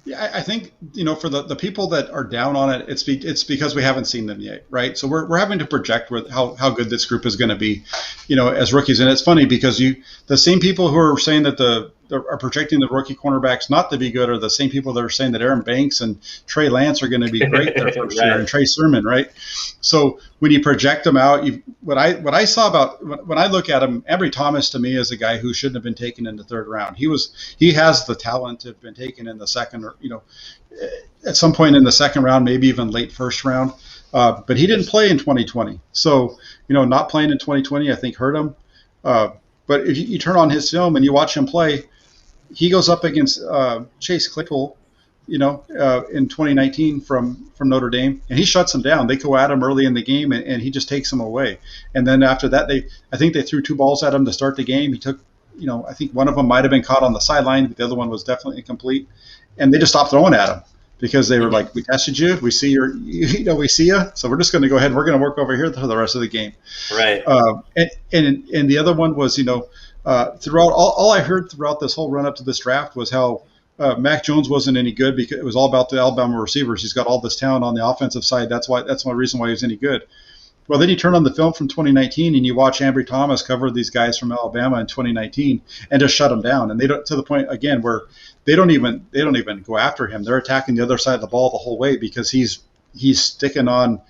Yeah, I think, for the people that are down on it, it's because we haven't seen them yet, right? So we're having to project how good this group is going to be, as rookies. And it's funny because the same people who are saying that are projecting the rookie cornerbacks not to be good are the same people that are saying that Aaron Banks and Trey Lance are going to be great their first year, and Trey Sermon, right? So when you project them out, what I saw about when I look at him, Ambry Thomas to me is a guy who shouldn't have been taken in the 3rd round. He has the talent to have been taken in the 2nd or at some point in the 2nd round, maybe even late 1st round. But he didn't play in 2020, so not playing in 2020 I think hurt him. But if you turn on his film and you watch him play, he goes up against Chase Claypool, in 2019 from Notre Dame, and he shuts him down. They go at him early in the game, and he just takes him away. And then after that, I think they threw 2 balls at him to start the game. He took, I think one of them might have been caught on the sideline, but the other one was definitely incomplete. And they just stopped throwing at him because they were like, we tested you, we see we see you, so we're just going to go ahead and we're going to work over here for the rest of the game. Right. And the other one was, throughout all I heard throughout this whole run up to this draft was how Mac Jones wasn't any good because it was all about the Alabama receivers. He's got all this talent on the offensive side. That's one reason why he was any good. Well, then you turn on the film from 2019 and you watch Ambry Thomas cover these guys from Alabama in 2019 and just shut them down. And they don't, to the point again where they don't even go after him. They're attacking the other side of the ball the whole way because he's sticking on,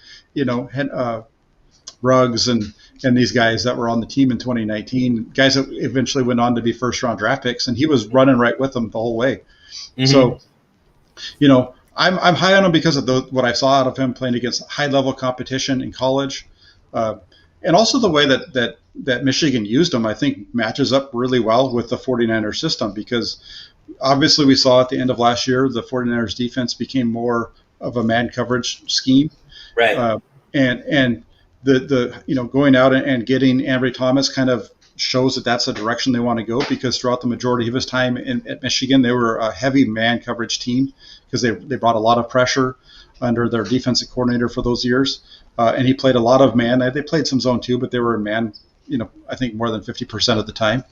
Ruggs and these guys that were on the team in 2019, guys that eventually went on to be first round draft picks, and he was running right with them the whole way. Mm-hmm. So, I'm high on him because of what I saw out of him playing against high level competition in college, and also the way that Michigan used him. I think matches up really well with the 49ers system because obviously we saw at the end of last year the 49ers defense became more of a man coverage scheme, right? And the going out and getting Ambry Thomas kind of shows that that's the direction they want to go because throughout the majority of his time at Michigan, they were a heavy man coverage team because they brought a lot of pressure under their defensive coordinator for those years. And he played a lot of man. They played some zone too, but they were in man, I think more than 50% of the time.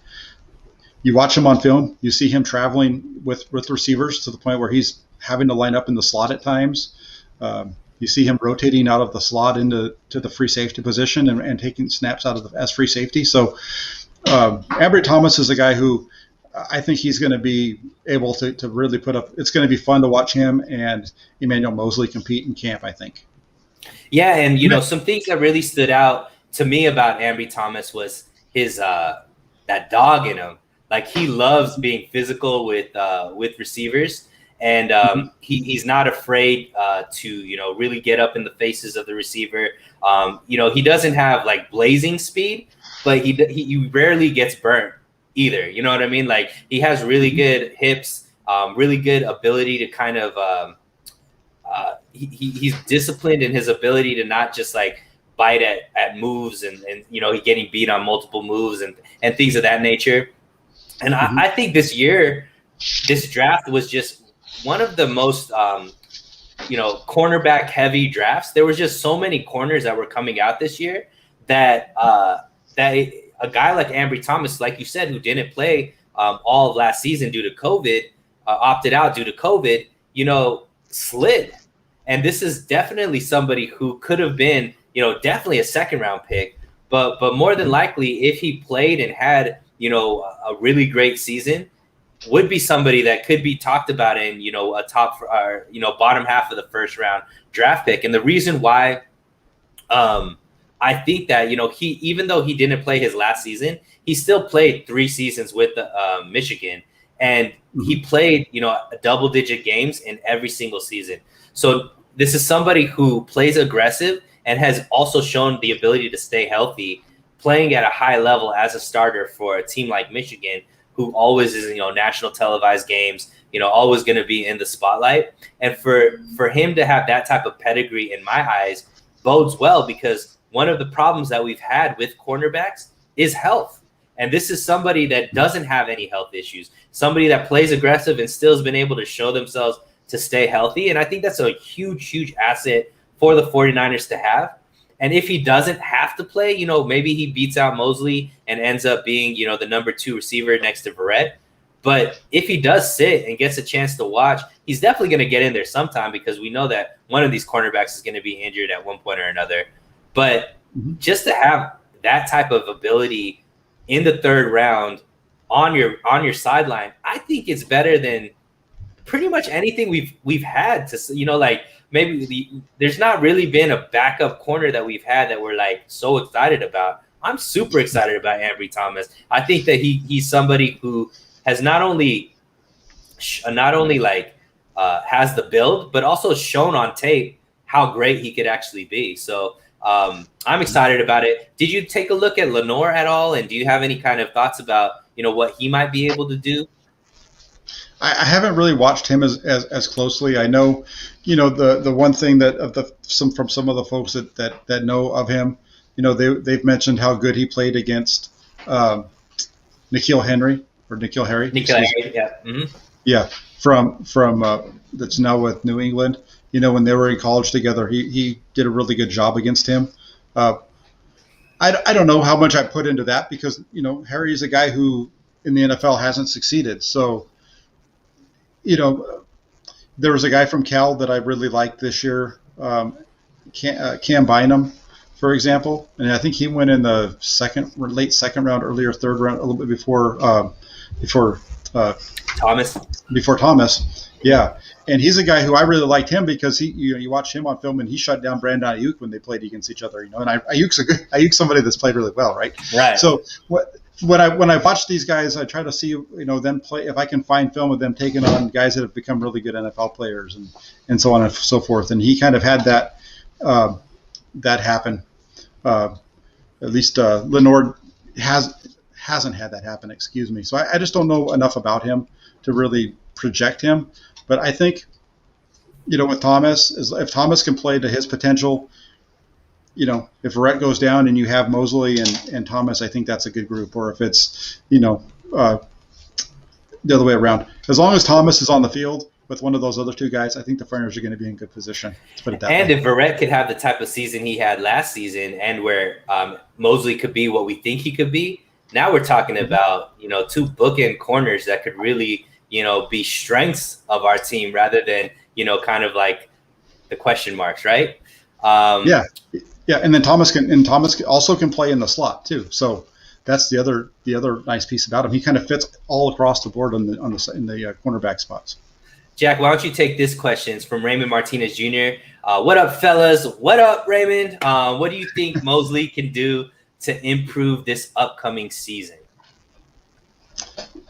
You watch him on film, you see him traveling with receivers to the point where he's having to line up in the slot at times. You see him rotating out of the slot into the free safety position and taking snaps out of as free safety. So Ambry Thomas is a guy who I think he's going to be able to really put up. It's going to be fun to watch him and Emmanuel Mosley compete in camp, I think. Yeah, and some things that really stood out to me about Ambry Thomas was his that dog in him. Like he loves being physical with receivers. And he's not afraid to, really get up in the faces of the receiver. He doesn't have like blazing speed, but he rarely gets burnt either. You know what I mean? Like he has really good hips, really good ability to kind of he's disciplined in his ability to not just like bite at moves and he's getting beat on multiple moves and things of that nature. And I think this draft was just one of the most, cornerback heavy drafts. There was just so many corners that were coming out this year that a guy like Ambry Thomas, like you said, who didn't play all of last season due to COVID, opted out due to COVID, slid. And this is definitely somebody who could have been, definitely a second round pick, but more than likely, if he played and had, a really great season, would be somebody that could be talked about in, a top or, bottom half of the first round draft pick. And the reason why I think that, even though he didn't play his last season, he still played 3 seasons with Michigan, and he played, double digit games in every single season. So this is somebody who plays aggressive and has also shown the ability to stay healthy, playing at a high level as a starter for a team like Michigan, who always is, national televised games, always going to be in the spotlight. And for him to have that type of pedigree, in my eyes, bodes well, because one of the problems that we've had with cornerbacks is health. And this is somebody that doesn't have any health issues, somebody that plays aggressive and still has been able to show themselves to stay healthy. And I think that's a huge, huge asset for the 49ers to have. And if he doesn't have to play, maybe he beats out Mosley and ends up being, the number 2 receiver next to Verrett. But if he does sit and gets a chance to watch, he's definitely going to get in there sometime, because we know that one of these cornerbacks is going to be injured at one point or another. But just to have that type of ability in the 3rd round on your sideline, I think it's better than pretty much anything we've had to, maybe there's not really been a backup corner that we've had that we're like so excited about. I'm super excited about Ambry Thomas. I think that he's somebody who has not only has the build, but also shown on tape how great he could actually be. So I'm excited about it. Did you take a look at Lenore at all? And do you have any kind of thoughts about, what he might be able to do? I haven't really watched him as closely. I know, the one thing that from some of the folks that know of him, they've mentioned how good he played against N'Keal Harry, yeah, yeah, from that's now with New England. When they were in college together, he did a really good job against him. I don't know how much I put into that, because Harry is a guy who in the NFL hasn't succeeded. So there was a guy from Cal that I really liked this year, Cam Bynum for example, and I think he went in the late second round, earlier third round, a little bit before uh, Thomas. before Thomas. Yeah. And he's a guy who I really liked him because you watch him on film and he shut down Brandon Ayuk when they played against each other, and Ayuk's somebody that's played really well, right? Right. So when I watch these guys, I try to see, them play, if I can find film of them taking on guys that have become really good NFL players and so on and so forth. And he kind of had that happen. At least Lenore hasn't had that happen, excuse me. So I just don't know enough about him to really project him. But I think, with Thomas, if Thomas can play to his potential, if Verrett goes down and you have Mosley and Thomas, I think that's a good group. Or if it's, the other way around. As long as Thomas is on the field with one of those other two guys, I think the Foreigners are going to be in good position. Let's put it that way. And if Verrett could have the type of season he had last season and where Mosley could be what we think he could be, now we're talking about, two bookend corners that could really – be strengths of our team rather than, kind of like the question marks, right? Yeah. And then Thomas also can play in the slot too. So that's the other nice piece about him. He kind of fits all across the board in the cornerback spots. Jack, why don't you take this question? It's from Raymond Martinez Jr. What up, fellas? What up, Raymond? What do you think Mosley can do to improve this upcoming season?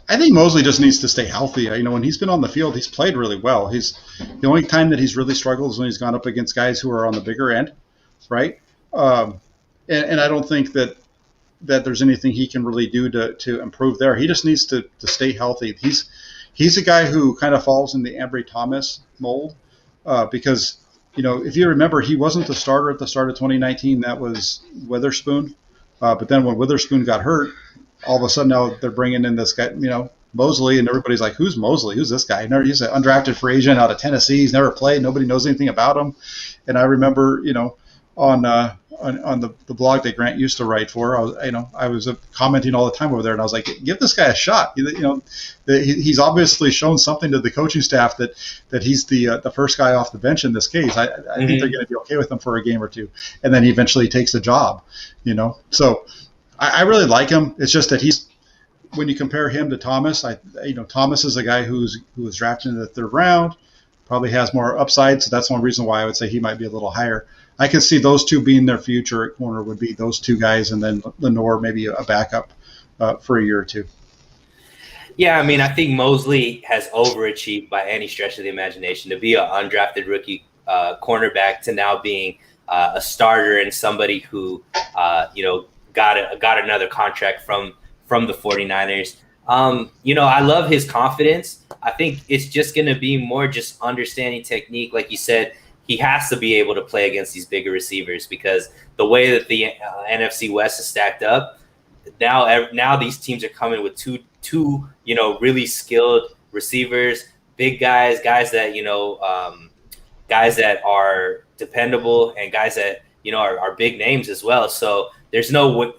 I think Mosley just needs to stay healthy. When he's been on the field, he's played really well. The only time that he's really struggled is when he's gone up against guys who are on the bigger end, right? And I don't think that there's anything he can really do to improve there. He just needs to stay healthy. He's a guy who kind of falls in the Ambry Thomas mold because, if you remember, he wasn't the starter at the start of 2019. That was Witherspoon. But then when Witherspoon got hurt, all of a sudden now they're bringing in this guy, Mosley, and everybo's like, who's Mosley? Who's this guy? He's an undrafted free agent out of Tennessee. He's never played. Nobody knows anything about him. And I remember, on the blog that Grant used to write for, I was commenting all the time over there, and I was like, give this guy a shot. He's obviously shown something to the coaching staff that he's the first guy off the bench in this case. I think they're going to be okay with him for a game or two, and then he eventually takes the job. So I really like him. It's just that when you compare him to Thomas, Thomas is a guy who was drafted in the third round, probably has more upside. So that's one reason why I would say he might be a little higher. I could see those two being their future at corner would be those two guys, and then Lenore maybe a backup for a year or two. Yeah, I think Mosley has overachieved by any stretch of the imagination to be an undrafted rookie cornerback to now being a starter and somebody who got another contract from the 49ers. I love his confidence. I think it's just going to be more just understanding technique. Like you said, he has to be able to play against these bigger receivers because the way that the NFC West is stacked up, now these teams are coming with two really skilled receivers, big guys that, guys that are dependable and guys that, are big names as well. So there's no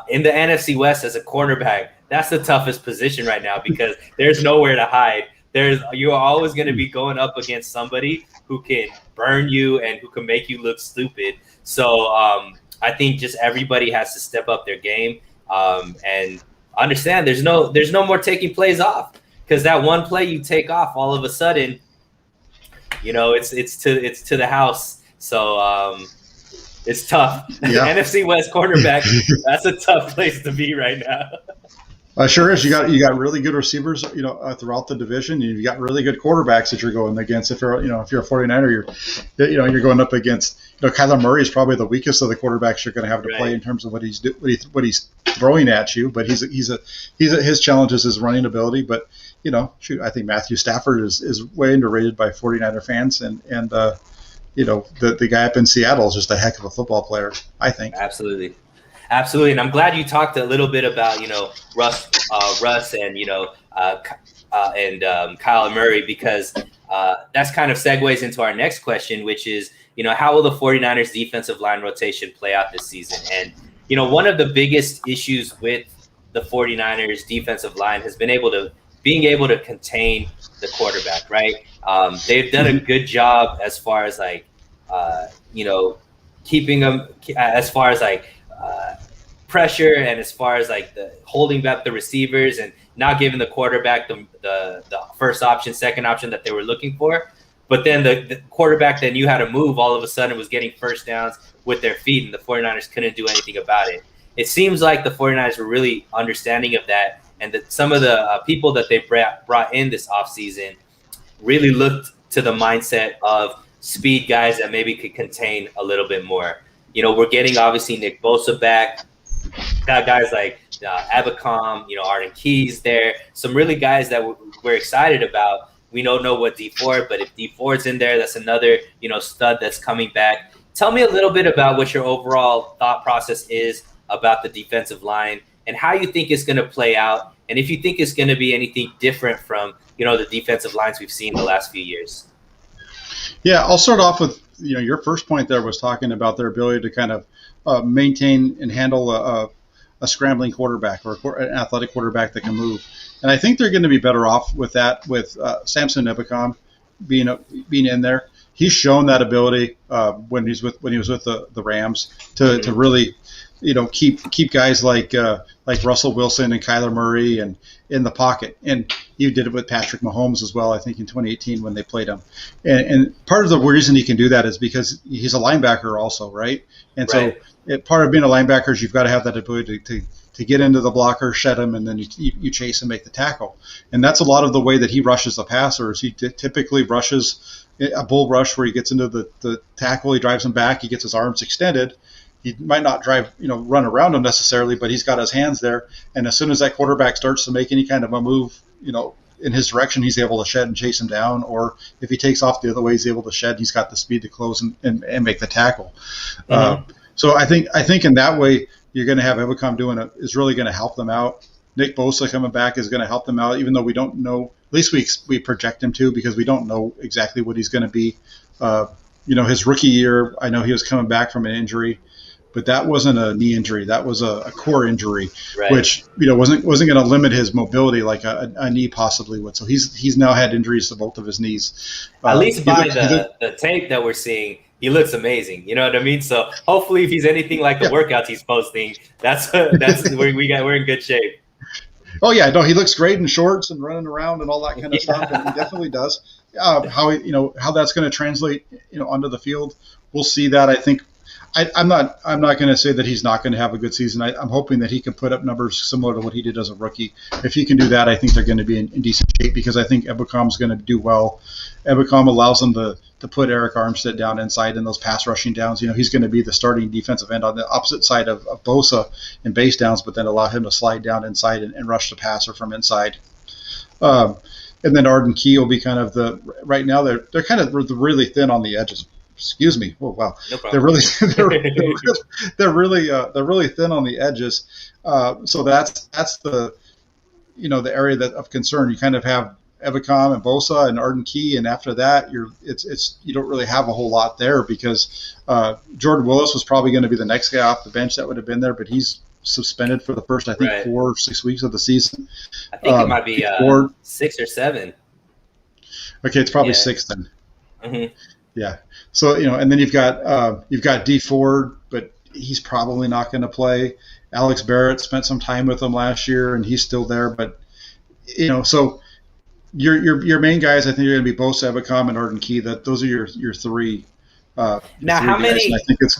in the NFC West as a cornerback, that's the toughest position right now because there's nowhere to hide. You're always going to be going up against somebody who can burn you and who can make you look stupid. So I think just everybody has to step up their game and understand there's no more taking plays off because that one play you take off, all of a sudden, it's to the house. So it's tough. Yeah. NFC West cornerback, that's a tough place to be right now. Sure is. You got really good receivers, throughout the division. You've got really good quarterbacks that you're going against. If you're a 49er, you're going up against. Kyler Murray is probably the weakest of the quarterbacks you're going to have to play in terms of what he's throwing at you. But his challenge is his running ability. But I think Matthew Stafford is way underrated by 49er fans, and the guy up in Seattle is just a heck of a football player, I think. Absolutely. And I'm glad you talked a little bit about, Russ and, Kyler Murray, because that's kind of segues into our next question, which is, how will the 49ers defensive line rotation play out this season? And, one of the biggest issues with the 49ers defensive line has been being able to contain the quarterback, right? They've done a good job as far as keeping them as far as like pressure and as far as like the holding back the receivers and not giving the quarterback the first option, second option that they were looking for. But then the quarterback that knew how to move all of a sudden was getting first downs with their feet, and the 49ers couldn't do anything about it. It seems like the 49ers were really understanding of that, and that some of the people that they brought in this offseason really looked to the mindset of speed guys that maybe could contain a little bit more. You know, we're getting obviously Nick Bosa back. Got guys like Abacom, you know, Arden Key's there. Some really guys that we're excited about. We don't know what D Ford, but if D Ford's in there, that's another, you know, stud that's coming back. Tell me a little bit about what your overall thought process is about the defensive line and how you think it's going to play out, and if you think it's going to be anything different from, you know, the defensive lines we've seen the last few years. Yeah, I'll start off with, you know, your first point there was talking about their ability to kind of maintain and handle a scrambling quarterback or an athletic quarterback that can move. And I think they're going to be better off with that, with Samson Ebukam being in there. He's shown that ability when he was with the Rams to really, you know, keep guys like Russell Wilson and Kyler Murray and in the pocket. And he did it with Patrick Mahomes as well, I think, in 2018 when they played him. And part of the reason he can do that is because he's a linebacker also, right? And right. So part of being a linebacker is you've got to have that ability to get into the blocker, shed him, and then you chase and make the tackle. And that's a lot of the way that he rushes the passer. Is he typically rushes a bull rush where he gets into the tackle, he drives him back, he gets his arms extended. He might not run around him necessarily, but he's got his hands there. And as soon as that quarterback starts to make any kind of a move, you know, in his direction, he's able to shed and chase him down. Or if he takes off the other way, he's able to shed. He's got the speed to close and make the tackle. Mm-hmm. So I think in that way, you're going to have Ebukam is really going to help them out. Nick Bosa coming back is going to help them out, even though we don't know. At least we project him to, because we don't know exactly what he's going to be. You know, his rookie year, I know he was coming back from an injury, but that wasn't a knee injury. That was a core injury, right, which, you know, wasn't going to limit his mobility like a knee possibly would. So he's now had injuries to both of his knees. At least by the tape that we're seeing, he looks amazing. You know what I mean? So hopefully, if he's anything like the workouts he's posting, that's we're in good shape. Oh yeah, no, he looks great in shorts and running around and all that kind of stuff, and he definitely does. How that's going to translate, you know, onto the field, we'll see that. I think I'm not going to say that he's not going to have a good season. I'm hoping that he can put up numbers similar to what he did as a rookie. If he can do that, I think they're going to be in decent shape, because I think Ebukam's going to do well. Ebukam allows them to put Eric Armstead down inside in those pass rushing downs. You know, he's going to be the starting defensive end on the opposite side of Bosa in base downs, but then allow him to slide down inside and rush the passer from inside. And then Arden Key will be kind of right now they're kind of really thin on the edges. Excuse me. Oh wow, no problem. They're really thin on the edges. So that's the area of concern. You kind of have Ebukam and Bosa and Arden Key, and after that, you don't really have a whole lot there, because Jordan Willis was probably going to be the next guy off the bench that would have been there, but he's suspended for the first 4 or 6 weeks of the season. I think it might be 6 or 7. Okay, it's probably 6 then. Mm-hmm. Yeah. So, you know, and then you've got D Ford, but he's probably not going to play. Alex Barrett spent some time with them last year, and he's still there. But, you know, so your main guys, I think, are going to be Bosa, Ebukam, and Arden Key. Those are your three. Now, how many?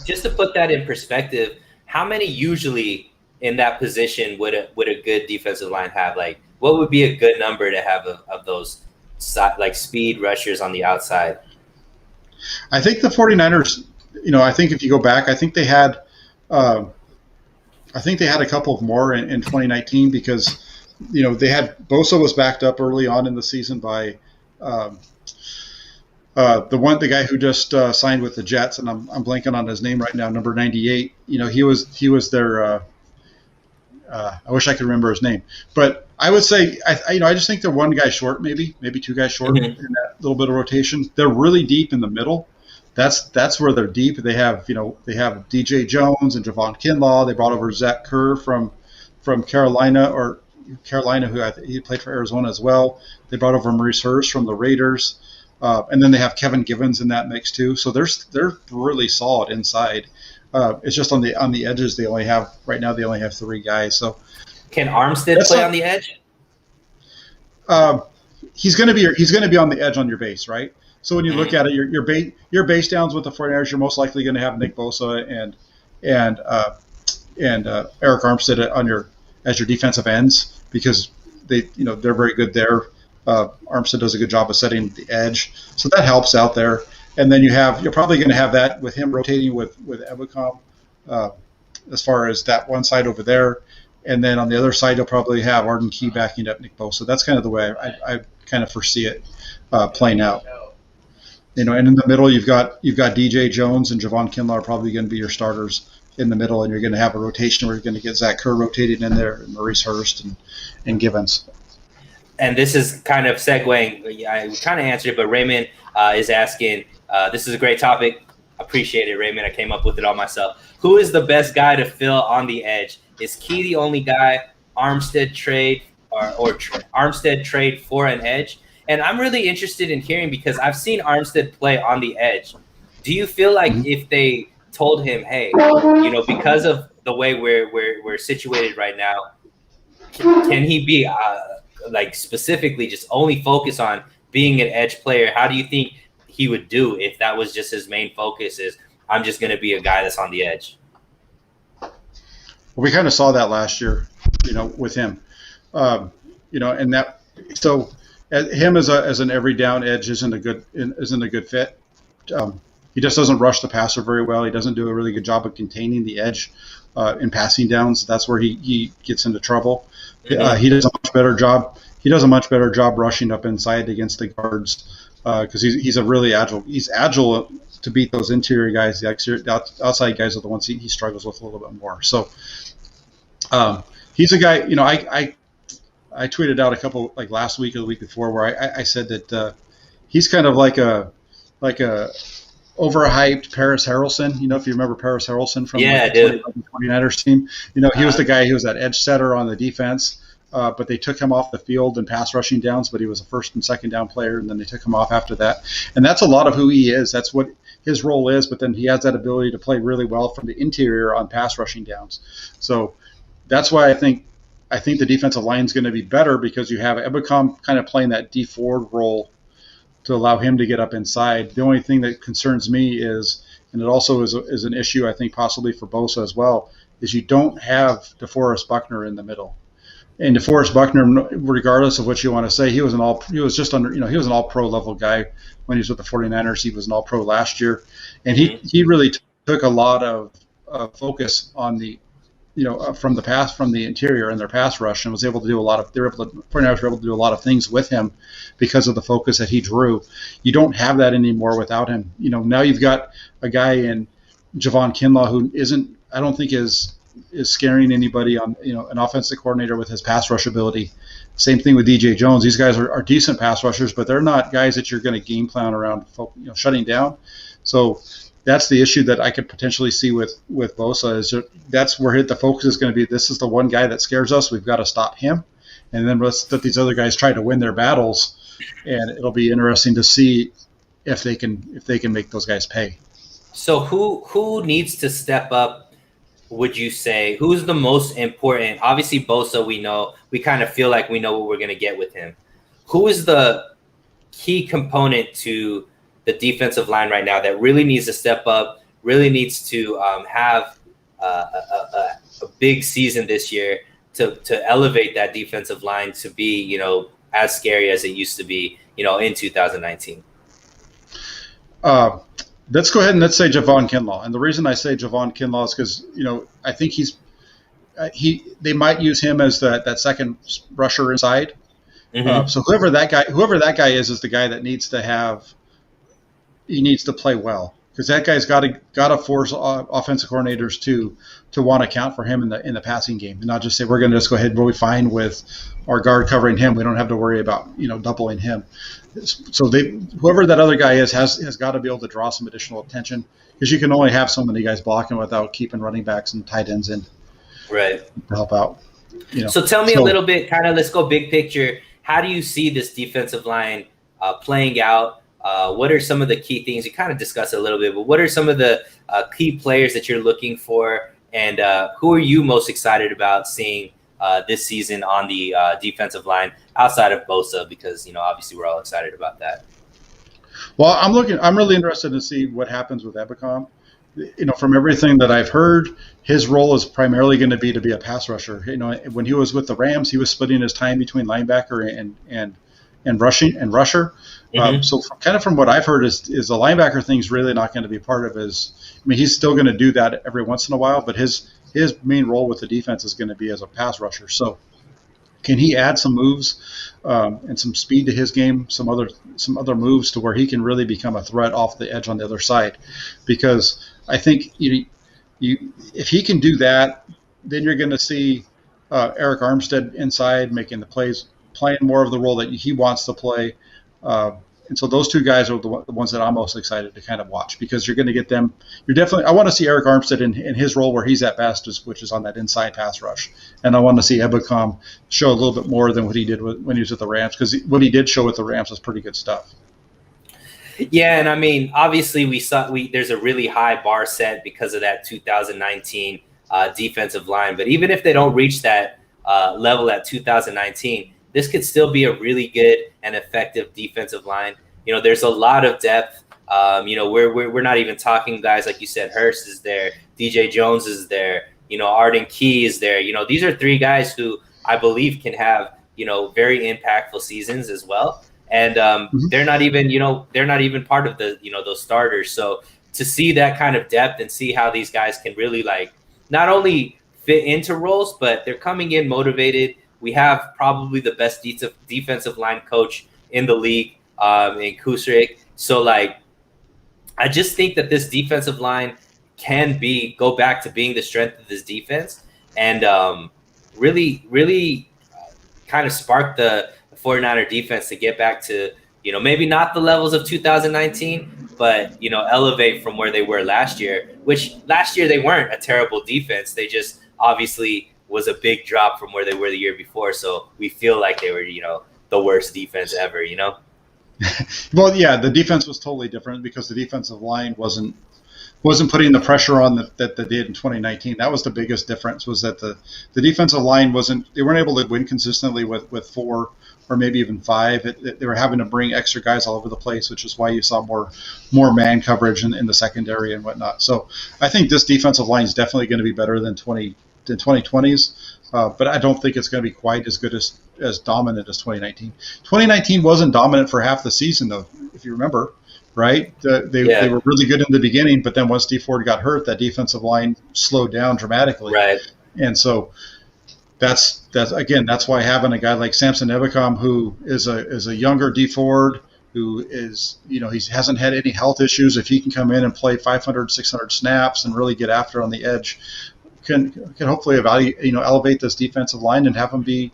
Just to put that in perspective, how many usually in that position would a good defensive line have? Like, what would be a good number to have of those like speed rushers on the outside? I think the 49ers, you know, I think if you go back, I think they had a couple of more in 2019, because, you know, they had Bosa was backed up early on in the season by the guy who just signed with the Jets, and I'm blanking on his name right now, number 98. You know, he was their I wish I could remember his name, but I would say I just think they're one guy short, maybe 2 guys short in that little bit of rotation. They're really deep in the middle. That's where they're deep. They have DJ Jones and Javon Kinlaw. They brought over Zach Kerr from Carolina, who he played for Arizona as well. They brought over Maurice Hurst from the Raiders. And then they have Kevin Givens in that mix too. So they're really solid inside. It's just on the edges they only have right now. They only have 3 guys. So can Armstead play on the edge? He's going to be on the edge on your base, right? So when you look at it, your base downs with the 49ers, you're most likely going to have Nick Bosa and Eric Armstead as your defensive ends because they're very good there. Armstead does a good job of setting the edge, so that helps out there. And then you're probably going to have that with him rotating with Ebicom as far as that one side over there. And then on the other side, you'll probably have Arden Key backing up Nick Bosa. That's kind of the way I kind of foresee it playing out. And in the middle, you've got DJ Jones and Javon Kinlaw are probably going to be your starters in the middle, and you're going to have a rotation where you're going to get Zach Kerr rotated in there, and Maurice Hurst and Givens. And this is kind of segueing. I kind of answered it, but Raymond is asking. This is a great topic. Appreciate it, Raymond. I came up with it all myself. Who is the best guy to fill on the edge? Is Key the only guy? Armstead trade Armstead trade for an edge? And I'm really interested in hearing because I've seen Armstead play on the edge. Do you feel like if they told him, hey, because of the way we're situated right now, can he be specifically just only focus on being an edge player? How do you think he would do if that was just his main focus is I'm just going to be a guy that's on the edge? Well, we kind of saw that last year, with him, and that so him as an every down edge isn't a good fit. He just doesn't rush the passer very well. He doesn't do a really good job of containing the edge in passing downs. That's where he gets into trouble. He does a much better job. He does a much better job rushing up inside against the guards because he's a really agile. He's agile to beat those interior guys. The outside guys are the ones he struggles with a little bit more. So he's a guy. I tweeted out a couple last week or the week before where I said that he's kind of like a overhyped Paris Harrelson. If you remember Paris Harrelson from the 49ers team, he was the guy who was that edge setter on the defense. But they took him off the field in pass rushing downs, but he was a first and second down player, and then they took him off after that. And that's a lot of who he is. That's what his role is, but then he has that ability to play really well from the interior on pass rushing downs. So that's why I think the defensive line is going to be better because you have Ebicom kind of playing that D forward role to allow him to get up inside. The only thing that concerns me is, and it also is an issue I think possibly for Bosa as well, is you don't have DeForest Buckner in the middle. And DeForest Buckner, regardless of what you want to say, he was an all-pro level guy when he was with the 49ers. He was an all-pro last year. And he really took a lot of focus on the, from the interior and their pass rush, and was able to do the 49ers were able to do a lot of things with him because of the focus that he drew. You don't have that anymore without him. Now you've got a guy in Javon Kinlaw who I don't think is scaring anybody on an offensive coordinator with his pass rush ability. Same thing with DJ Jones. These guys are decent pass rushers, but they're not guys that you're going to game plan around shutting down. So that's the issue that I could potentially see with Bosa is that's where the focus is going to be. This is the one guy that scares us. We've got to stop him, and then let's let these other guys try to win their battles. And it'll be interesting to see if they can make those guys pay. So who needs to step up? Would you say who's the most important? Obviously, Bosa, we kind of feel like we know what we're going to get with him. Who is the key component to the defensive line right now that really needs to step up, really needs to have a big season this year to elevate that defensive line to be, as scary as it used to be, in 2019? Let's go ahead and let's say Javon Kinlaw. And the reason I say Javon Kinlaw is because, I think they might use him as that second rusher inside. Mm-hmm. So whoever that guy is the guy that needs to play well, because that guy's got to force offensive coordinators to want to account for him in the passing game and not just say we're going to just go ahead and we'll be fine with our guard covering him. We don't have to worry about doubling him. So whoever that other guy is has got to be able to draw some additional attention because you can only have so many guys blocking without keeping running backs and tight ends in right to help out. So tell me a little bit, kind of let's go big picture. How do you see this defensive line playing out? what are some of the key things? You kind of discussed it a little bit, but what are some of the key players that you're looking for, and who are you most excited about seeing this season on the defensive line outside of Bosa? Because obviously we're all excited about that. Well, I'm really interested to see what happens with Ebicom. From everything that I've heard, his role is primarily going to be a pass rusher. When he was with the Rams, he was splitting his time between linebacker and rusher. Mm-hmm. So kind of from what I've heard is the linebacker thing's really not going to be part of his. I mean, he's still going to do that every once in a while, but his main role with the defense is going to be as a pass rusher. So can he add some moves and some speed to his game, some other moves to where he can really become a threat off the edge on the other side? Because I think if he can do that, then you're going to see Eric Armstead inside making the plays, playing more of the role that he wants to play. And so those two guys are the ones that I'm most excited to kind of watch, because you're going to get them. I want to see Eric Armstead in his role where he's at best, which is on that inside pass rush. And I want to see Ebicom show a little bit more than what he did when he was at the Rams, because what he did show with the Rams was pretty good stuff. Yeah, and I mean, obviously there's a really high bar set because of that 2019 defensive line. But even if they don't reach that level at 2019, this could still be a really good and effective defensive line. There's a lot of depth. We're not even talking guys like you said. Hurst is there, DJ Jones is there. Arden Key is there. These are three guys who I believe can have very impactful seasons as well. And they're not even part of the those starters. So to see that kind of depth and see how these guys can really not only fit into roles, but they're coming in motivated. We have probably the best defensive line coach in the league in Kusrik. So I just think that this defensive line can go back to being the strength of this defense and really kind of spark the 49er defense to get back to, maybe not the levels of 2019, but, elevate from where they were last year, which last year they weren't a terrible defense. They just obviously was a big drop from where they were the year before. So we feel like they were, the worst defense ever, Well, yeah, the defense was totally different because the defensive line wasn't putting the pressure on that they did in 2019. That was the biggest difference, was that the defensive line they weren't able to win consistently with 4 or maybe even 5. They were having to bring extra guys all over the place, which is why you saw more man coverage in the secondary and whatnot. So I think this defensive line is definitely going to be better than 2020's, but I don't think it's going to be quite as good as dominant as 2019. 2019 wasn't dominant for half the season, though, if you remember, right? They were really good in the beginning, but then once Dee Ford got hurt, that defensive line slowed down dramatically. Right. And so that's why having a guy like Samson Ebicom, who is a younger Dee Ford, who is, he hasn't had any health issues, if he can come in and play 500, 600 snaps and really get after on the edge, can hopefully elevate this defensive line and have them be,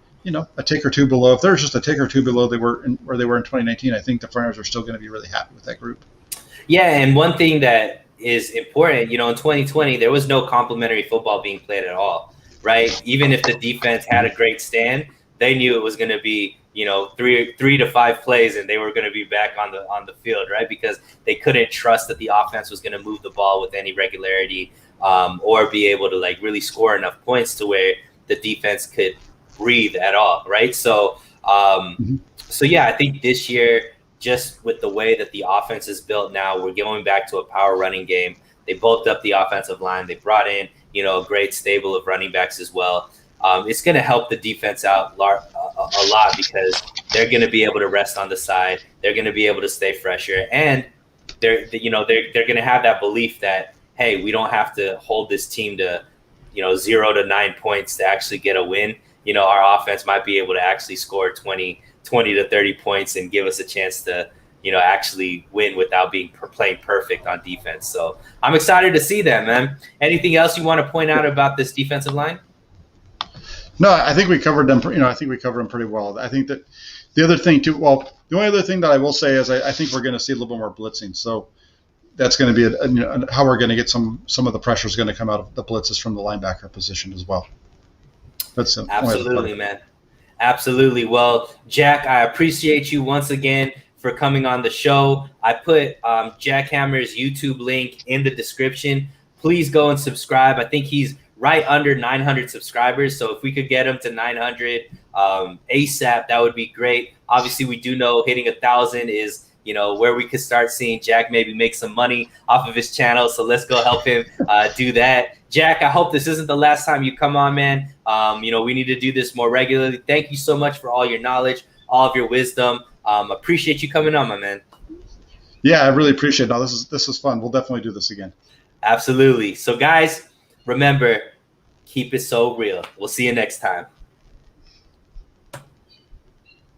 a tick or two below. If there's just a tick or two below where they were in 2019, I think the 49ers are still going to be really happy with that group. Yeah, and one thing that is important, in 2020, there was no complimentary football being played at all, right? Even if the defense had a great stand, they knew it was going to be, 3 to 5 plays and they were going to be back on the field, right? Because they couldn't trust that the offense was going to move the ball with any regularity. Or be able to really score enough points to where the defense could breathe at all, right? So, yeah, I think this year, just with the way that the offense is built now, we're going back to a power running game. They bulked up the offensive line. They brought in, a great stable of running backs as well. It's going to help the defense out a lot because they're going to be able to rest on the side. They're going to be able to stay fresher, and they're going to have that belief that, hey, we don't have to hold this team to, 0 to 9 points to actually get a win. Our offense might be able to actually score 20 to 30 points and give us a chance to, actually win without playing perfect on defense. So I'm excited to see that, man. Anything else you want to point out about this defensive line? No, I think we covered them. I think we covered them pretty well. I think that the other thing too. Well, the only other thing that I will say is I think we're going to see a little bit more blitzing. So that's going to be how we're going to get some of the pressure is going to come out of the blitzes from the linebacker position as well. That's absolutely, man. Absolutely. Well, Jack, I appreciate you once again for coming on the show. I put Jack Hammer's YouTube link in the description. Please go and subscribe. I think he's right under 900 subscribers. So if we could get him to 900 ASAP, that would be great. Obviously, we do know hitting 1,000 is, where we could start seeing Jack maybe make some money off of his channel. So let's go help him do that. Jack, I hope this isn't the last time you come on, man. We need to do this more regularly. Thank you so much for all your knowledge, all of your wisdom. Appreciate you coming on, my man. Yeah, I really appreciate it. No, this is fun. We'll definitely do this again. Absolutely. So guys, remember, keep it so real. We'll see you next time.